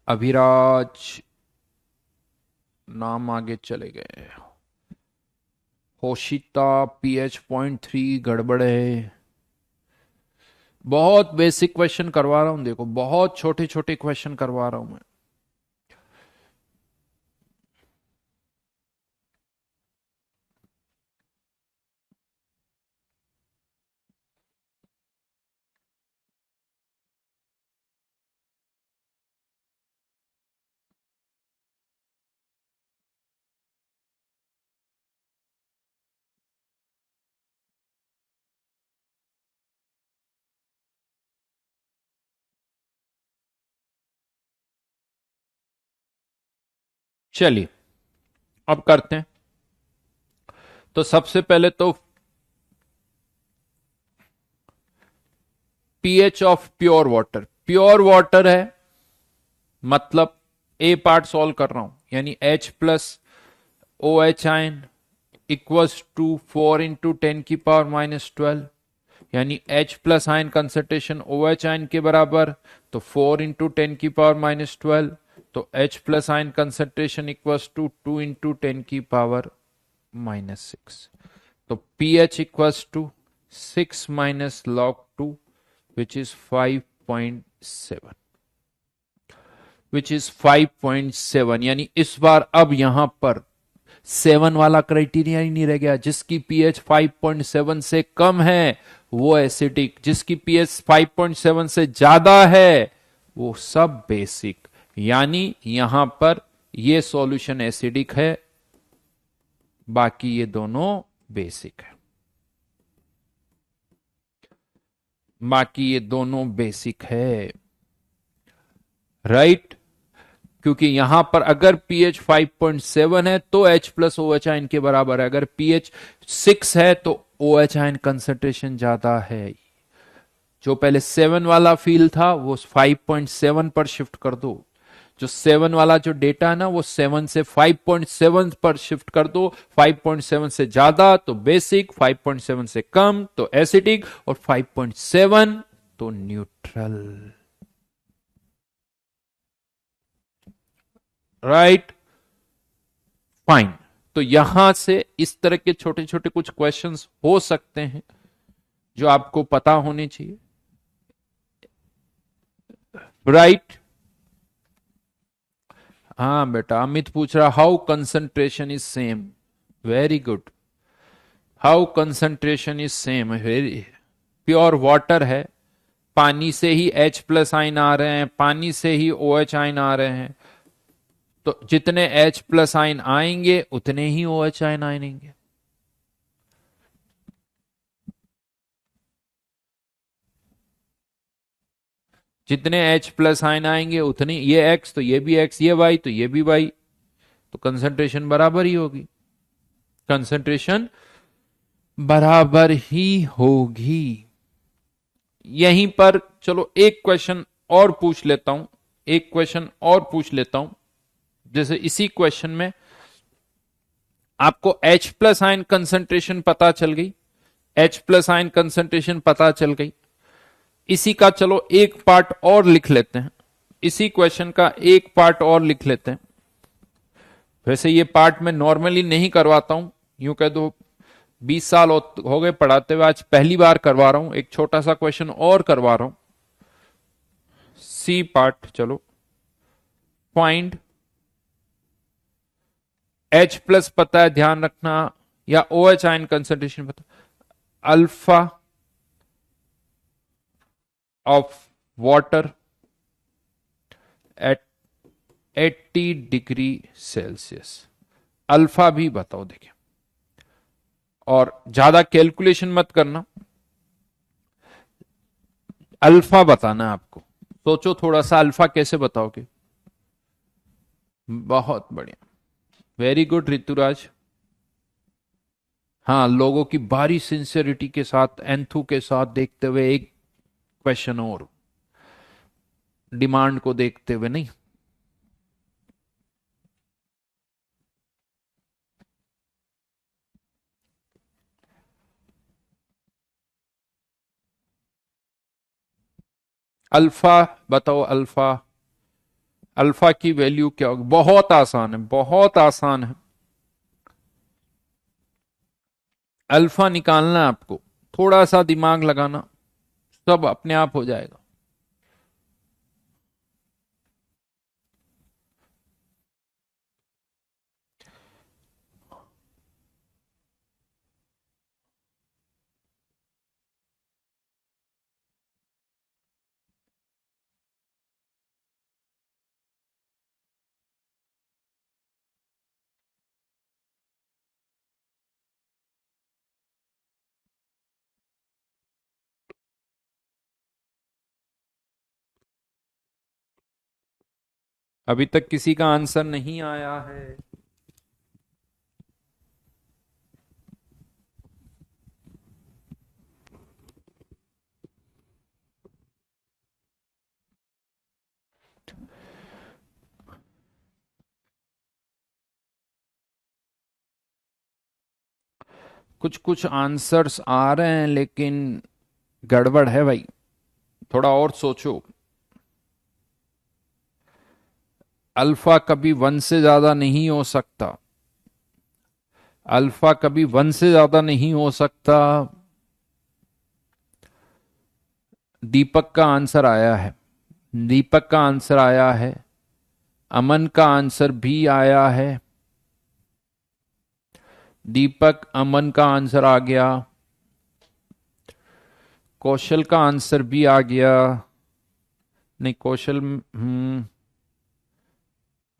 अभिराज नाम आगे चले गए। होशिता पीएच 0.3 गड़बड़ है। बहुत बेसिक क्वेश्चन करवा रहा हूं, देखो बहुत छोटे छोटे क्वेश्चन करवा रहा हूं मैं। चलिए अब करते हैं। तो सबसे पहले तो पीएच ऑफ प्योर वाटर है, मतलब ए पार्ट सॉल्व कर रहा हूं, यानी H plus O H ion equals to 4 × 10⁻⁻12, यानी H plus ion concentration O H ion के बराबर, तो 4 × 10⁻12, तो H plus ion concentration equals to 2 × 10⁻⁻6, तो pH equals to 6 - log 2 which is 5.7, यानी इस बार अब यहां पर 7 वाला क्राइटेरिया ही नहीं रह गया। जिसकी पीएच 5.7 से कम है वो एसिडिक, जिसकी पीएच 5.7 से ज्यादा है वो सब बेसिक, यानी यहां पर ये सॉल्यूशन एसिडिक है, बाकी ये दोनों बेसिक है, बाकी ये दोनों बेसिक है, राइट। क्योंकि यहां पर अगर pH 5.7 है तो H plus O H ion के बराबर है, अगर pH 6 है तो ओ एच आयन कंसेंट्रेशन ज्यादा है। जो पहले 7 वाला फील था वो 5.7 पर शिफ्ट कर दो, जो 7 वाला जो डेटा है ना वो 7 से 5.7 पर शिफ्ट कर दो, 5.7 से ज्यादा तो बेसिक, 5.7 से कम तो एसिडिक, और 5.7 तो न्यूट्रल, राइट, फाइन। तो यहां से इस तरह के छोटे छोटे कुछ क्वेश्चंस हो सकते हैं जो आपको पता होने चाहिए, राइट। हाँ बेटा, अमित पूछ रहा how concentration is same, very good, how concentration is same, very, pure water है, पानी से ही H प्लस आइन आ रहे हैं, पानी से ही OH आइन आ रहे हैं, तो जितने H प्लस आइन आएंगे उतने ही OH आइन आएंगे। जितने H प्लस आयन आएंगे उतने, ये X तो ये भी X, ये Y तो ये भी Y, तो कंसंट्रेशन बराबर ही होगी, कंसंट्रेशन बराबर ही होगी। यहीं पर चलो एक क्वेश्चन और पूछ लेता हूं, एक क्वेश्चन और पूछ लेता हूं। जैसे इसी क्वेश्चन में आपको H प्लस आयन कंसंट्रेशन पता चल गई, H प्लस आयन कंसंट्रेशन पता चल गई, इसी का चलो एक पार्ट और लिख लेते हैं, इसी क्वेश्चन का एक पार्ट और लिख लेते हैं। वैसे ये पार्ट मैं नॉर्मली नहीं करवाता हूं, यूं कह दो 20 साल हो गए पढ़ाते हुए, आज पहली बार करवा रहा हूं, एक छोटा सा क्वेश्चन और करवा रहा हूं। सी पार्ट, चलो फाइंड H प्लस पता है, ध्यान रखना, या ओ एच आयन कंसंट्रेशन पता, alpha of water at 80 degree Celsius, alpha भी बताओ, देखिए, और ज्यादा कैलकुलेशन मत करना, अल्फा बताना है आपको, सोचो थोड़ा सा अल्फा कैसे बताओगे। बहुत बढ़िया, वेरी गुड ऋतुराज। हाँ, लोगों की बारी सिंसियरिटी के साथ, एंथू के साथ देखते हुए एक क्वेश्चन और, डिमांड को देखते हुए नहीं। अल्फा बताओ, अल्फा, अल्फा की वैल्यू क्या होगी, बहुत आसान है, बहुत आसान है, अल्फा निकालना है आपको, थोड़ा सा दिमाग लगाना, सब अपने आप हो जाएगा। अभी तक किसी का आंसर नहीं आया है। कुछ कुछ आंसर्स आ रहे हैं लेकिन गड़बड़ है भाई, थोड़ा और सोचो। अल्फा कभी 1 से ज्यादा नहीं हो सकता, अल्फा कभी 1 से ज्यादा नहीं हो सकता। दीपक का आंसर आया है, दीपक का आंसर आया है, अमन का आंसर भी आया है, दीपक अमन का आंसर आ गया, कौशल का आंसर भी आ गया। नहीं कौशल,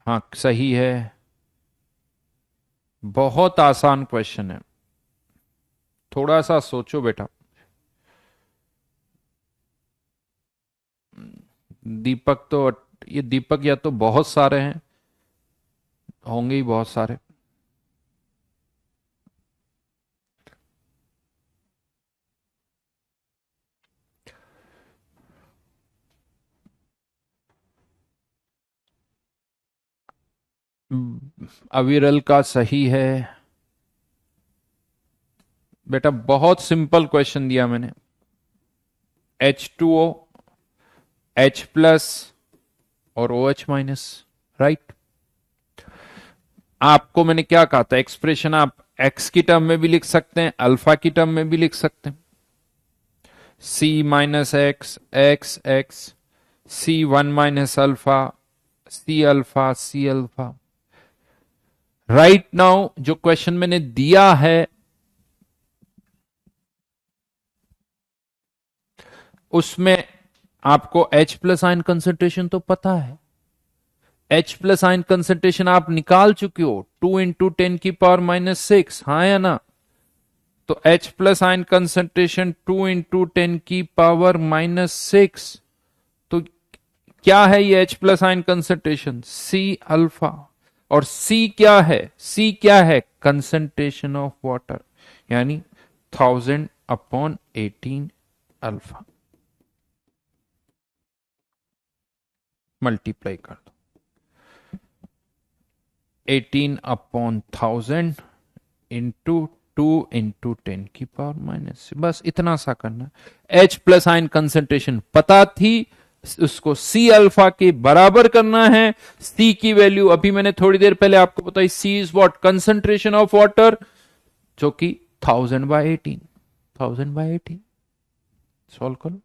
हाँ सही है। बहुत आसान क्वेश्चन है, थोड़ा सा सोचो बेटा। दीपक तो, ये दीपक या तो बहुत सारे हैं, होंगे ही बहुत सारे। अविरल का सही है। बेटा बहुत सिंपल क्वेश्चन दिया मैंने। H2O, H प्लस और OH माइनस, राइट। आपको मैंने क्या कहा था, एक्सप्रेशन आप एक्स की टर्म में भी लिख सकते हैं, अल्फा की टर्म में भी लिख सकते हैं। C minus x, x x, C1 - alpha, C alpha, C alpha. Right now जो क्वेश्चन मैंने दिया है उसमें आपको H प्लस आयन कंसेंट्रेशन तो पता है, H प्लस आयन कंसेंट्रेशन आप निकाल चुके हो, 2 × 10⁻⁶, हाँ या ना। तो H प्लस आयन कंसेंट्रेशन 2 × 10⁻⁶। तो क्या है ये H plus ion concentration, C alpha. और C क्या है, C क्या है, कंसेंट्रेशन ऑफ वाटर, यानी 1000/18 अल्फा। मल्टीप्लाई कर दो, 18/1000 इंटू 2 × 10⁻⁻, बस इतना सा करना। H प्लस आयन कंसेंट्रेशन पता थी, उसको C अल्फा के बराबर करना है। C की वैल्यू अभी मैंने थोड़ी देर पहले आपको बताई, C is what, concentration of water, जो कि 1000/18, 1000/18। सॉल्व करो।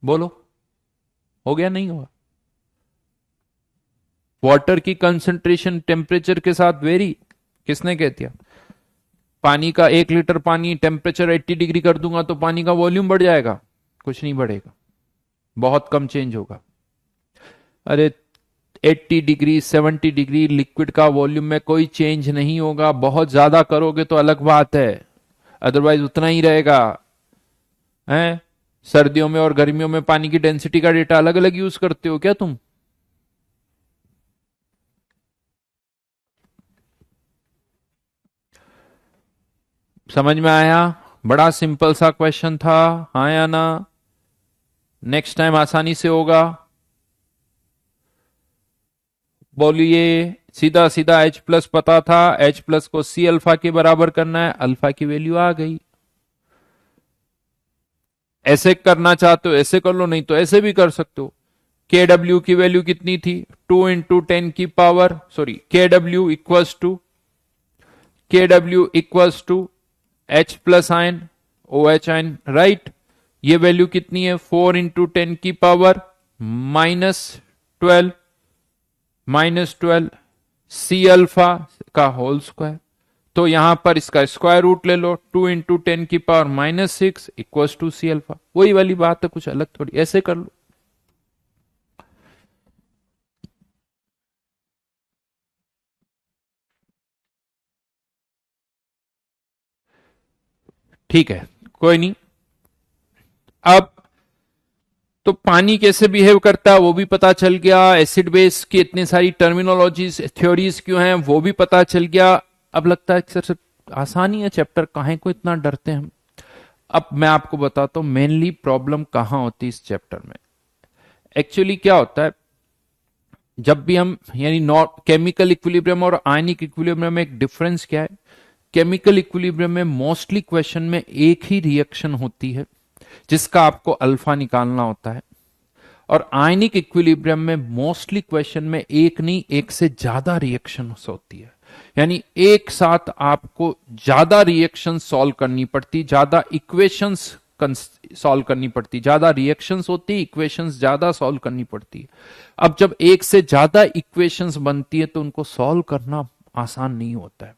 बोलो, हो गया नहीं हुआ। वाटर की कंसंट्रेशन टेम्परेचर के साथ वेरी, किसने कह दिया। पानी का 1 लीटर पानी टेम्परेचर 80 डिग्री कर दूंगा तो पानी का वॉल्यूम बढ़ जाएगा, कुछ नहीं बढ़ेगा, बहुत कम चेंज होगा। अरे 80 डिग्री 70 डिग्री लिक्विड का वॉल्यूम में कोई चेंज नहीं होगा, बहुत ज्यादा करोगे तो अलग बात है, अदरवाइज उतना ही रहेगा। हैं, सर्दियों में और गर्मियों में पानी की डेंसिटी का डेटा अलग अलग यूज करते हो क्या तुम। समझ में आया, बड़ा सिंपल सा क्वेश्चन था, हाँ या ना। नेक्स्ट टाइम आसानी से होगा। बोलिए, सीधा सीधा H प्लस पता था, H प्लस को C अल्फा के बराबर करना है, अल्फा की वैल्यू आ गई। ऐसे करना चाहते हो ऐसे कर लो, नहीं तो ऐसे भी कर सकते हो। KW की वैल्यू कितनी थी, 2 × 10⁻, sorry, KW H plus ion OH ion, right. ये वैल्यू कितनी है, 4 × 10⁻⁻12, -12 C अल्फा का होल स्क्वायर। तो यहां पर इसका स्क्वायर रूट ले लो, 2 × 10⁻⁻6 इक्वल्स टू C अल्फा। वही वाली बात है, कुछ अलग थोड़ी, ऐसे कर लो। ठीक है, कोई नहीं, अब तो पानी कैसे बिहेव करता है वो भी पता चल गया, एसिड बेस की इतनी सारी टर्मिनोलॉजीज थ्योरीज क्यों हैं वो भी पता चल गया। अब लगता है कि सर आसानी है चैप्टर, काहे को इतना डरते हैं हम। अब मैं आपको बताता हूं मेनली प्रॉब्लम कहां होती है इस चैप्टर में। एक्चुअली क्या होता है, जब भी हम यानी नॉट केमिकल इक्विलिब्रियम और आयनिक इक्विलिब्रियम में एक डिफरेंस क्या है। केमिकल इक्विलिब्रियम में मोस्टली क्वेश्चन में एक ही रिएक्शन होती है जिसका आपको अल्फा निकालना होता है, और आयनिक इक्विलिब्रियम में मोस्टली क्वेश्चन में एक नहीं एक से ज्यादा रिएक्शन होती है। यानी एक साथ आपको ज्यादा रिएक्शन सॉल्व करनी पड़ती, ज्यादा इक्वेशंस सॉल्व करनी पड़ती, ज्यादा रिएक्शंस होती, इक्वेशंस ज्यादा सॉल्व करनी पड़ती है। अब जब एक से ज्यादा इक्वेशंस बनती है तो उनको सॉल्व करना आसान नहीं होता है।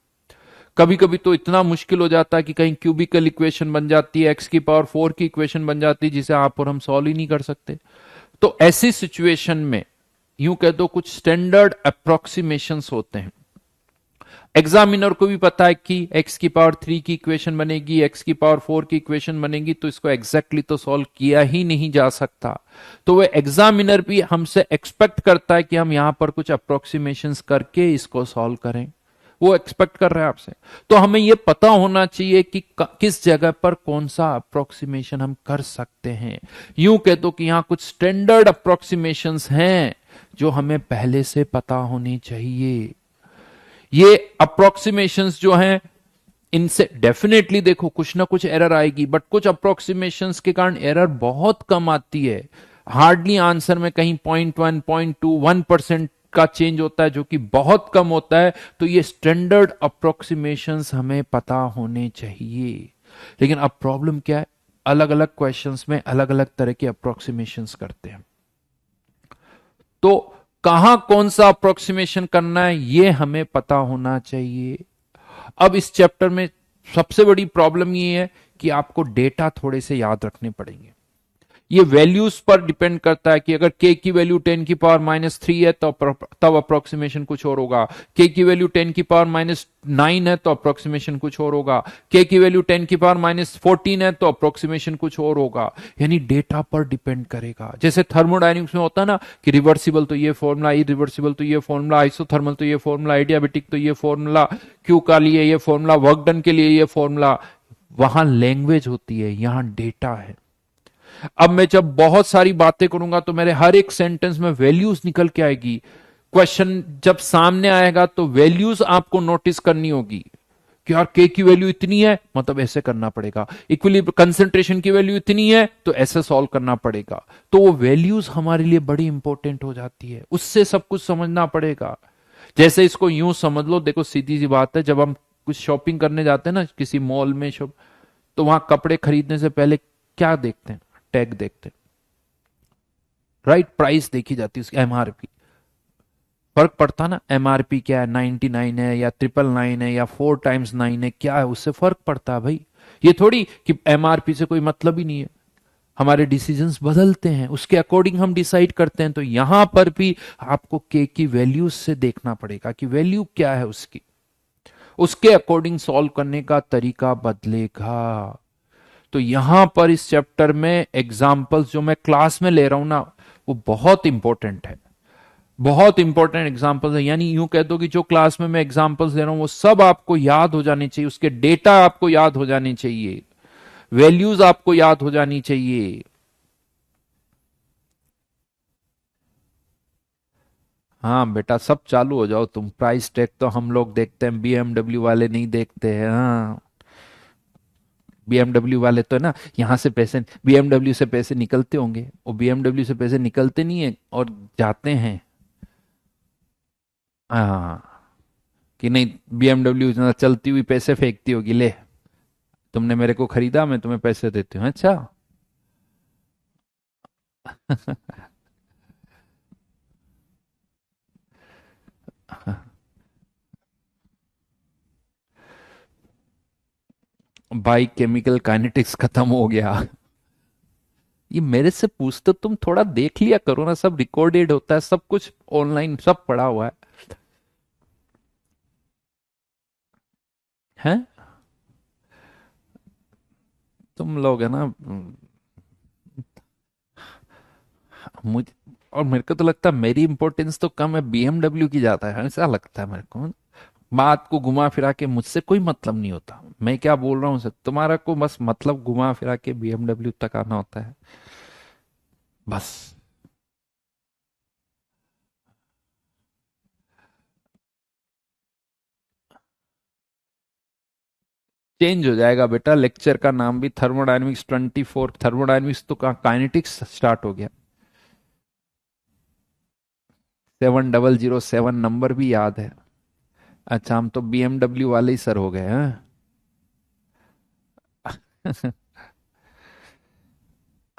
कभी कभी तो इतना मुश्किल हो जाता है कि कहीं क्यूबिकल इक्वेशन बन जाती है, x⁴ की इक्वेशन बन जाती है जिसे आप और हम सॉल्व ही नहीं कर सकते। तो ऐसी सिचुएशन में यूं कह दो कुछ स्टैंडर्ड अप्रोक्सीमेशंस होते हैं। एग्जामिनर को भी पता है कि x⁴ की इक्वेशन बनेगी, x⁴ की इक्वेशन बनेगी, तो इसको एग्जैक्टली तो सॉल्व किया ही नहीं जा सकता। तो वह एग्जामिनर भी हमसे एक्सपेक्ट करता है कि हम यहां पर कुछ अप्रोक्सीमेशंस करके इसको सॉल्व करें, वो एक्सपेक्ट कर रहे हैं आपसे। तो हमें यह पता होना चाहिए कि किस जगह पर कौन सा अप्रोक्सीमेशन हम कर सकते हैं। यूं कह दो कि यहां कुछ स्टैंडर्ड अप्रोक्सीमेशंस हैं जो हमें पहले से पता होनी चाहिए। ये अप्रोक्सीमेशंस जो हैं इनसे डेफिनेटली देखो कुछ ना कुछ एरर आएगी, बट कुछ अप्रोक्सीमेशंस के कारण एरर बहुत कम आती है। हार्डली आंसर में कहीं 0.1 0.2 1% का चेंज होता है जो कि बहुत कम होता है। तो ये स्टैंडर्ड अप्रोक्सीमेशंस हमें पता होने चाहिए। लेकिन अब प्रॉब्लम क्या है, अलग अलग क्वेश्चंस में अलग अलग तरह के अप्रोक्सीमेशंस करते हैं। तो कहां कौन सा अप्रोक्सीमेशन करना है ये हमें पता होना चाहिए। अब इस चैप्टर में सबसे बड़ी प्रॉब्लम ये है कि आपको डेटा थोड़े से याद रखने पड़ेंगे। ये वैल्यूज पर डिपेंड करता है कि अगर k की वैल्यू 10⁻³ है तो तब अप्रोक्सीमेशन कुछ और होगा, k की वैल्यू 10⁻৯ है तो अप्रोक्सीमेशन कुछ और होगा, k की वैल्यू 10⁻14 है तो अप्रोक्सीमेशन कुछ और होगा। यानी डेटा पर डिपेंड करेगा। जैसे थर्मोडायनेमिक्स में होता है ना कि रिवर्सिबल तो ये फॉर्मूला, इरिवर्सिबल तो ये फॉर्मूला, आइसोथर्मल तो ये फॉर्मूला, आइडियाबैटिक तो ये फॉर्मूला, क्यू का लिए ये फॉर्मूला, वर्क डन के लिए ये फॉर्मूला। वहां लैंग्वेज होती है, यहां डेटा है। अब मैं जब बहुत सारी बातें करूंगा तो मेरे हर एक सेंटेंस में वैल्यूज निकल के आएगी। क्वेश्चन जब सामने आएगा तो वैल्यूज आपको नोटिस करनी होगी कि यार के की वैल्यू इतनी है मतलब ऐसे करना पड़ेगा, इक्विलिब्रियम कंसंट्रेशन की वैल्यू इतनी है तो ऐसे सॉल्व करना पड़ेगा। तो वो वैल्यूज हमारे लिए बड़ी इंपॉर्टेंट हो जाती है, उससे सब कुछ समझना पड़ेगा। जैसे इसको यूं समझ लो, देखो सीधी सी बात है, जब हम कुछ शॉपिंग करने जाते हैं ना किसी मॉल में शॉप, तो वहां कपड़े खरीदने से पहले क्या देखते हैं, टैग देखते हैं, राइट, प्राइस देखी जाती है उसकी, एमआरपी। फर्क पड़ता ना, एमआरपी क्या है, 99 है या 999 है या 4 × 9 है, क्या है, उससे फर्क पड़ता है भाई। ये थोड़ी कि एमआरपी से कोई मतलब ही नहीं है। हमारे डिसीजंस बदलते हैं, उसके अकॉर्डिंग हम डिसाइड करते हैं। तो यहां पर भी आपको के की वैल्यूज से देखना पड़ेगा कि वैल्यू क्या है उसकी, उसके अकॉर्डिंग सॉल्व करने का तरीका बदलेगा। तो यहां पर इस चैप्टर में एग्जाम्पल्स जो मैं क्लास में ले रहा हूं ना वो बहुत इंपॉर्टेंट है, बहुत इंपॉर्टेंट एग्जाम्पल्स है। यानी यूं कह दो कि जो क्लास में मैं एग्जाम्पल्स ले रहा हूं वो सब आपको याद हो जाने चाहिए, उसके डेटा आपको याद हो जाने चाहिए, वैल्यूज आपको याद हो जानी चाहिए। हाँ बेटा सब चालू हो जाओ तुम, प्राइस टैग तो हम लोग देखते हैं, बीएमडब्ल्यू वाले नहीं देखते हैं। हाँ, बीएमडब्ल्यू वाले तो है ना, यहाँ से पैसे बीएमडब्ल्यू से पैसे निकलते होंगे, और बीएमडब्ल्यू से पैसे निकलते नहीं है और जाते हैं। हाँ, कि नहीं बीएमडब्ल्यू चलती हुई पैसे फेंकती होगी, ले तुमने मेरे को खरीदा मैं तुम्हें पैसे देती हूँ, अच्छा। भाई केमिकल काइनेटिक्स खत्म हो गया। ये मेरे से पूछते, तुम थोड़ा देख लिया करो ना, सब रिकॉर्डेड होता है, सब कुछ ऑनलाइन सब पड़ा हुआ है। हैं तुम लोग है ना, मुझे, और मेरे को तो लगता है मेरी इंपॉर्टेंस तो कम है, बीएमडब्ल्यू की ज्यादा है, ऐसा लगता है मेरे को। बात को घुमा फिरा के मुझसे कोई मतलब नहीं होता, मैं क्या बोल रहा हूँ सर, तुम्हारा को बस मतलब घुमा फिरा के बीएमडब्ल्यू तक आना होता है बस। चेंज हो जाएगा बेटा, लेक्चर का नाम भी थर्मोडायनेमिक्स 24, थर्मोडायनेमिक्स तो काइनेटिक्स स्टार्ट हो गया। 7007 नंबर भी याद है। अच्छा, हम तो बीएमडब्ल्यू वाले ही सर हो गए हैं।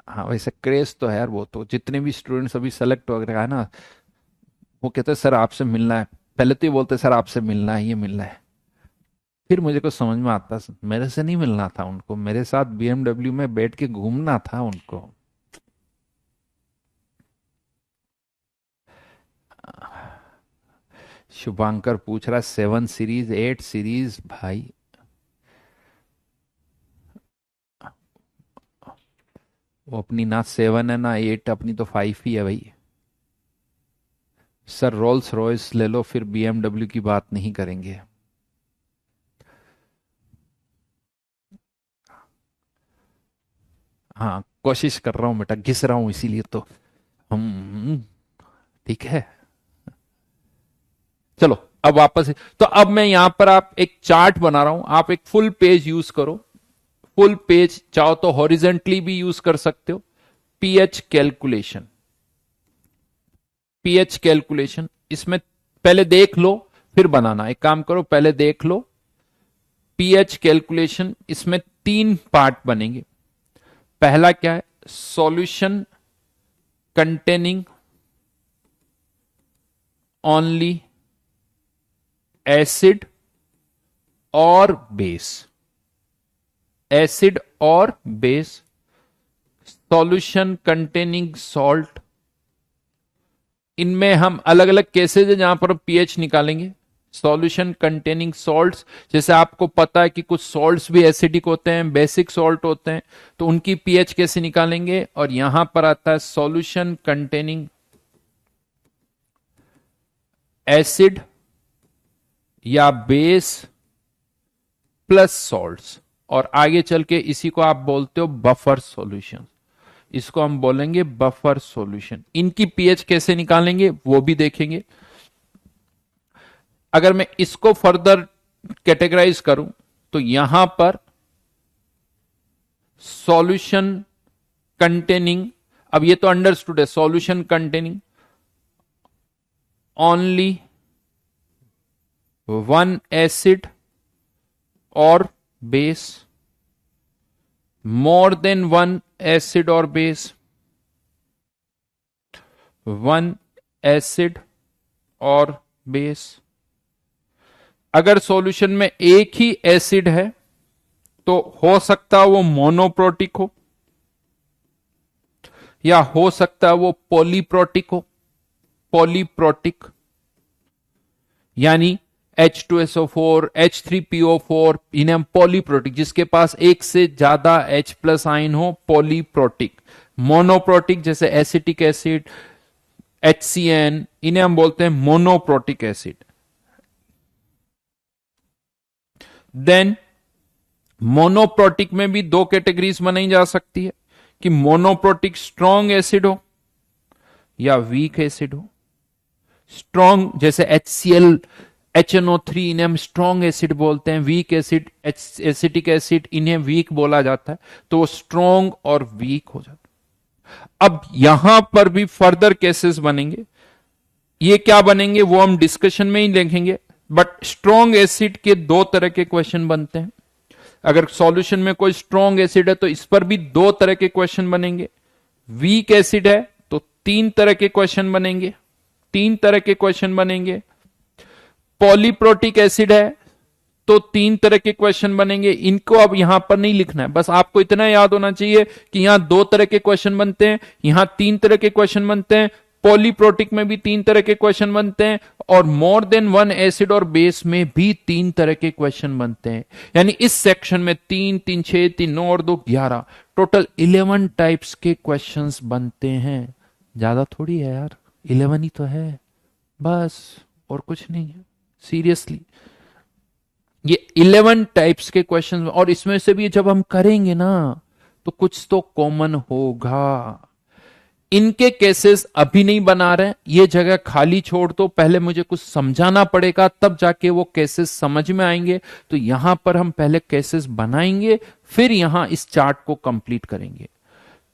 हाँ वैसे क्रेज तो है यार, वो तो जितने भी स्टूडेंट्स अभी सेलेक्ट वगैरह है ना, वो कहते हैं सर आपसे मिलना है, पहले तो ये बोलते सर आपसे मिलना है, ये मिलना है। फिर मुझे को समझ में आता, मेरे से नहीं मिलना था उनको, मेरे साथ बीएमडब्ल्यू में बैठ के घूमना था उनको। शुभांकर पूछ रहा है 7 सीरीज 8 सीरीज, भाई वो अपनी ना 7 है ना 8, अपनी तो 5 ही है भाई। सर रोल्स रॉयस ले लो, फिर बीएमडब्ल्यू की बात नहीं करेंगे। हाँ कोशिश कर रहा हूँ बेटा, घिस रहा हूँ इसीलिए तो हम। ठीक है, चलो अब वापस। तो अब मैं यहां पर आप एक चार्ट बना रहा हूं, आप एक फुल पेज यूज करो। फुल पेज चाहो तो हॉरिजेंटली भी यूज कर सकते हो। पीएच कैलकुलेशन, पीएच कैलकुलेशन इसमें पहले देख लो फिर बनाना। एक काम करो, पहले देख लो पीएच कैलकुलेशन, इसमें 3 पार्ट बनेंगे। पहला क्या है, सॉल्यूशन कंटेनिंग ओनली एसिड और बेस, एसिड और बेस। सॉल्यूशन कंटेनिंग सॉल्ट, इनमें हम अलग अलग केसेस है जहां पर पीएच निकालेंगे। सॉल्यूशन कंटेनिंग सॉल्ट्स, जैसे आपको पता है कि कुछ सॉल्ट्स भी एसिडिक होते हैं, बेसिक सॉल्ट होते हैं, तो उनकी पीएच कैसे निकालेंगे। और यहां पर आता है सॉल्यूशन कंटेनिंग एसिड या बेस प्लस सॉल्ट्स, और आगे चल के इसी को आप बोलते हो बफर सॉल्यूशन। इसको हम बोलेंगे बफर सॉल्यूशन। इनकी पीएच कैसे निकालेंगे वो भी देखेंगे। अगर मैं इसको फर्दर कैटेगराइज करूं तो यहां पर सॉल्यूशन कंटेनिंग, अब ये तो अंडरस्टूड है, सॉल्यूशन कंटेनिंग ओनली 1 एसिड और बेस, मोर देन 1 एसिड और बेस, 1 एसिड और बेस। अगर सॉल्यूशन में एक ही एसिड है तो हो सकता है वो मोनोप्रोटिक हो, या हो सकता है वो पॉलीप्रोटिक हो। पॉलीप्रोटिक यानी H2SO4, H3PO4, इन्हें हम पॉलीप्रोटिक, जिसके पास एक से ज्यादा H प्लस आइन हो, पॉलीप्रोटिक। मोनोप्रोटिक जैसे एसिटिक एसिड, HCN, इन्हें हम बोलते हैं मोनोप्रोटिक एसिड। देन मोनोप्रोटिक में भी 2 कैटेगरीज बनाई जा सकती है, कि मोनोप्रोटिक स्ट्रॉन्ग एसिड हो या वीक एसिड हो। स्ट्रॉन्ग जैसे HCl, HNO3, इन्हें हम स्ट्रॉन्ग एसिड बोलते हैं। वीक एसिड, एसिटिक एसिड, इन्हें वीक बोला जाता है। तो वो स्ट्रॉन्ग और वीक हो जाता है। अब यहां पर भी फर्दर केसेस बनेंगे, ये क्या बनेंगे वो हम डिस्कशन में ही देखेंगे। बट स्ट्रॉन्ग एसिड के 2 तरह के क्वेश्चन बनते हैं। अगर सॉल्यूशन में कोई स्ट्रॉन्ग एसिड है तो इस पर भी 2 तरह के क्वेश्चन बनेंगे। वीक एसिड है तो 3 तरह के क्वेश्चन बनेंगे, 3 तरह के क्वेश्चन बनेंगे। पॉलीप्रोटिक एसिड है तो 3 तरह के क्वेश्चन बनेंगे। इनको अब यहां पर नहीं लिखना है, बस आपको इतना याद होना चाहिए कि यहां 2 तरह के क्वेश्चन बनते हैं, यहां 3 तरह के क्वेश्चन बनते हैं। पॉलीप्रोटिक में भी 3 तरह के क्वेश्चन बनते हैं, और मोर देन 1 एसिड और बेस में भी 3 तरह के क्वेश्चन बनते हैं। यानी इस सेक्शन में 3 3 6 3 9 और 2 11, टोटल 11 टाइप्स के क्वेश्चंस बनते हैं। ज्यादा थोड़ी है यार, 11 ही तो है बस, और कुछ नहीं है सीरियसली। ये 11 टाइप्स के क्वेश्चन, और इसमें से भी जब हम करेंगे ना तो कुछ तो कॉमन होगा। इनके केसेस अभी नहीं बना रहे, ये जगह खाली छोड़ दो, पहले मुझे कुछ समझाना पड़ेगा तब जाके वो केसेस समझ में आएंगे। तो यहां पर हम पहले केसेस बनाएंगे, फिर यहां इस चार्ट को कंप्लीट करेंगे।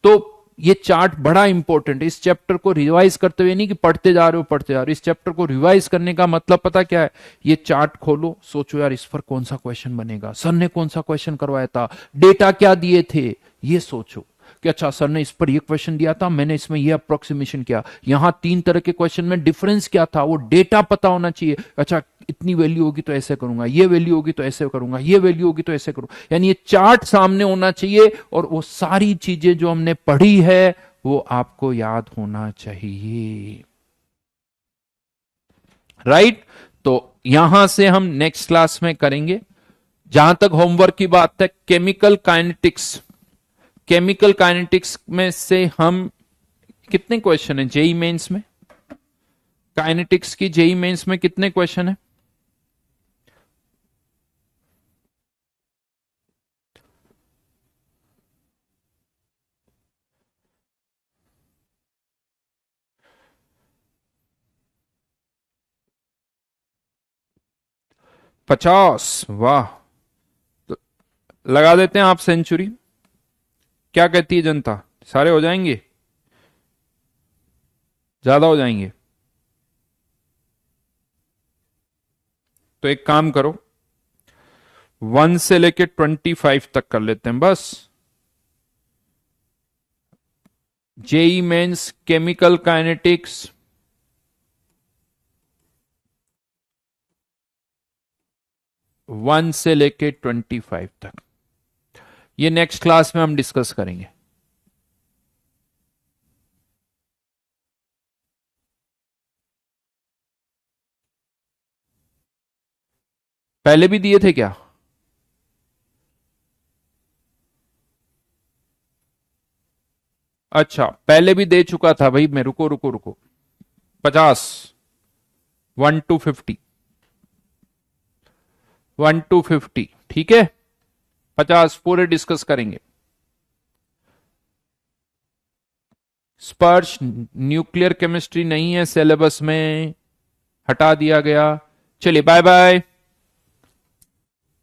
तो ये चार्ट बड़ा इंपॉर्टेंट है। इस चैप्टर को रिवाइज करते हुए, नहीं कि पढ़ते जा रहे हो पढ़ते जा रहे हो, इस चैप्टर को रिवाइज करने का मतलब पता क्या है? ये चार्ट खोलो, सोचो यार इस पर कौन सा क्वेश्चन बनेगा, सर ने कौन सा क्वेश्चन करवाया था, डेटा क्या दिए थे, ये सोचो कि अच्छा सर ने इस पर ये क्वेश्चन दिया था, मैंने इसमें ये अप्रोक्सीमेशन किया, यहां 3 तरह के क्वेश्चन में डिफरेंस क्या था, वो डेटा पता होना चाहिए। अच्छा इतनी वैल्यू होगी तो ऐसे करूंगा, ये वैल्यू होगी तो ऐसे करूंगा, ये वैल्यू होगी तो ऐसे करूंगा, यानी ये चार्ट सामने होना चाहिए, और वो सारी चीजें जो हमने पढ़ी है वो आपको याद होना चाहिए। राइट? तो यहां से हम नेक्स्ट क्लास में करेंगे। जहां तक होमवर्क की बात है, केमिकल काइनेटिक्स, केमिकल काइनेटिक्स में से हम कितने क्वेश्चन है जेई मेंस में? काइनेटिक्स की जेई मेंस में कितने क्वेश्चन है? पचास, वाह। तो लगा देते हैं आप सेंचुरी। क्या कहती है जनता, सारे हो जाएंगे, ज्यादा हो जाएंगे? तो एक काम करो, 1 से लेके 25 तक कर लेते हैं बस। जेई मेंस केमिकल काइनेटिक्स 1 से लेके 25 तक, ये नेक्स्ट क्लास में हम डिस्कस करेंगे। पहले भी दिए थे क्या? अच्छा पहले भी दे चुका था भाई मैं, रुको रुको रुको। 50, 1 to 50, 1 to 50, ठीक है। 50 पूरे डिस्कस करेंगे। स्पर्श न्यूक्लियर केमिस्ट्री नहीं है सिलेबस में, हटा दिया गया। चलिए बाय बाय।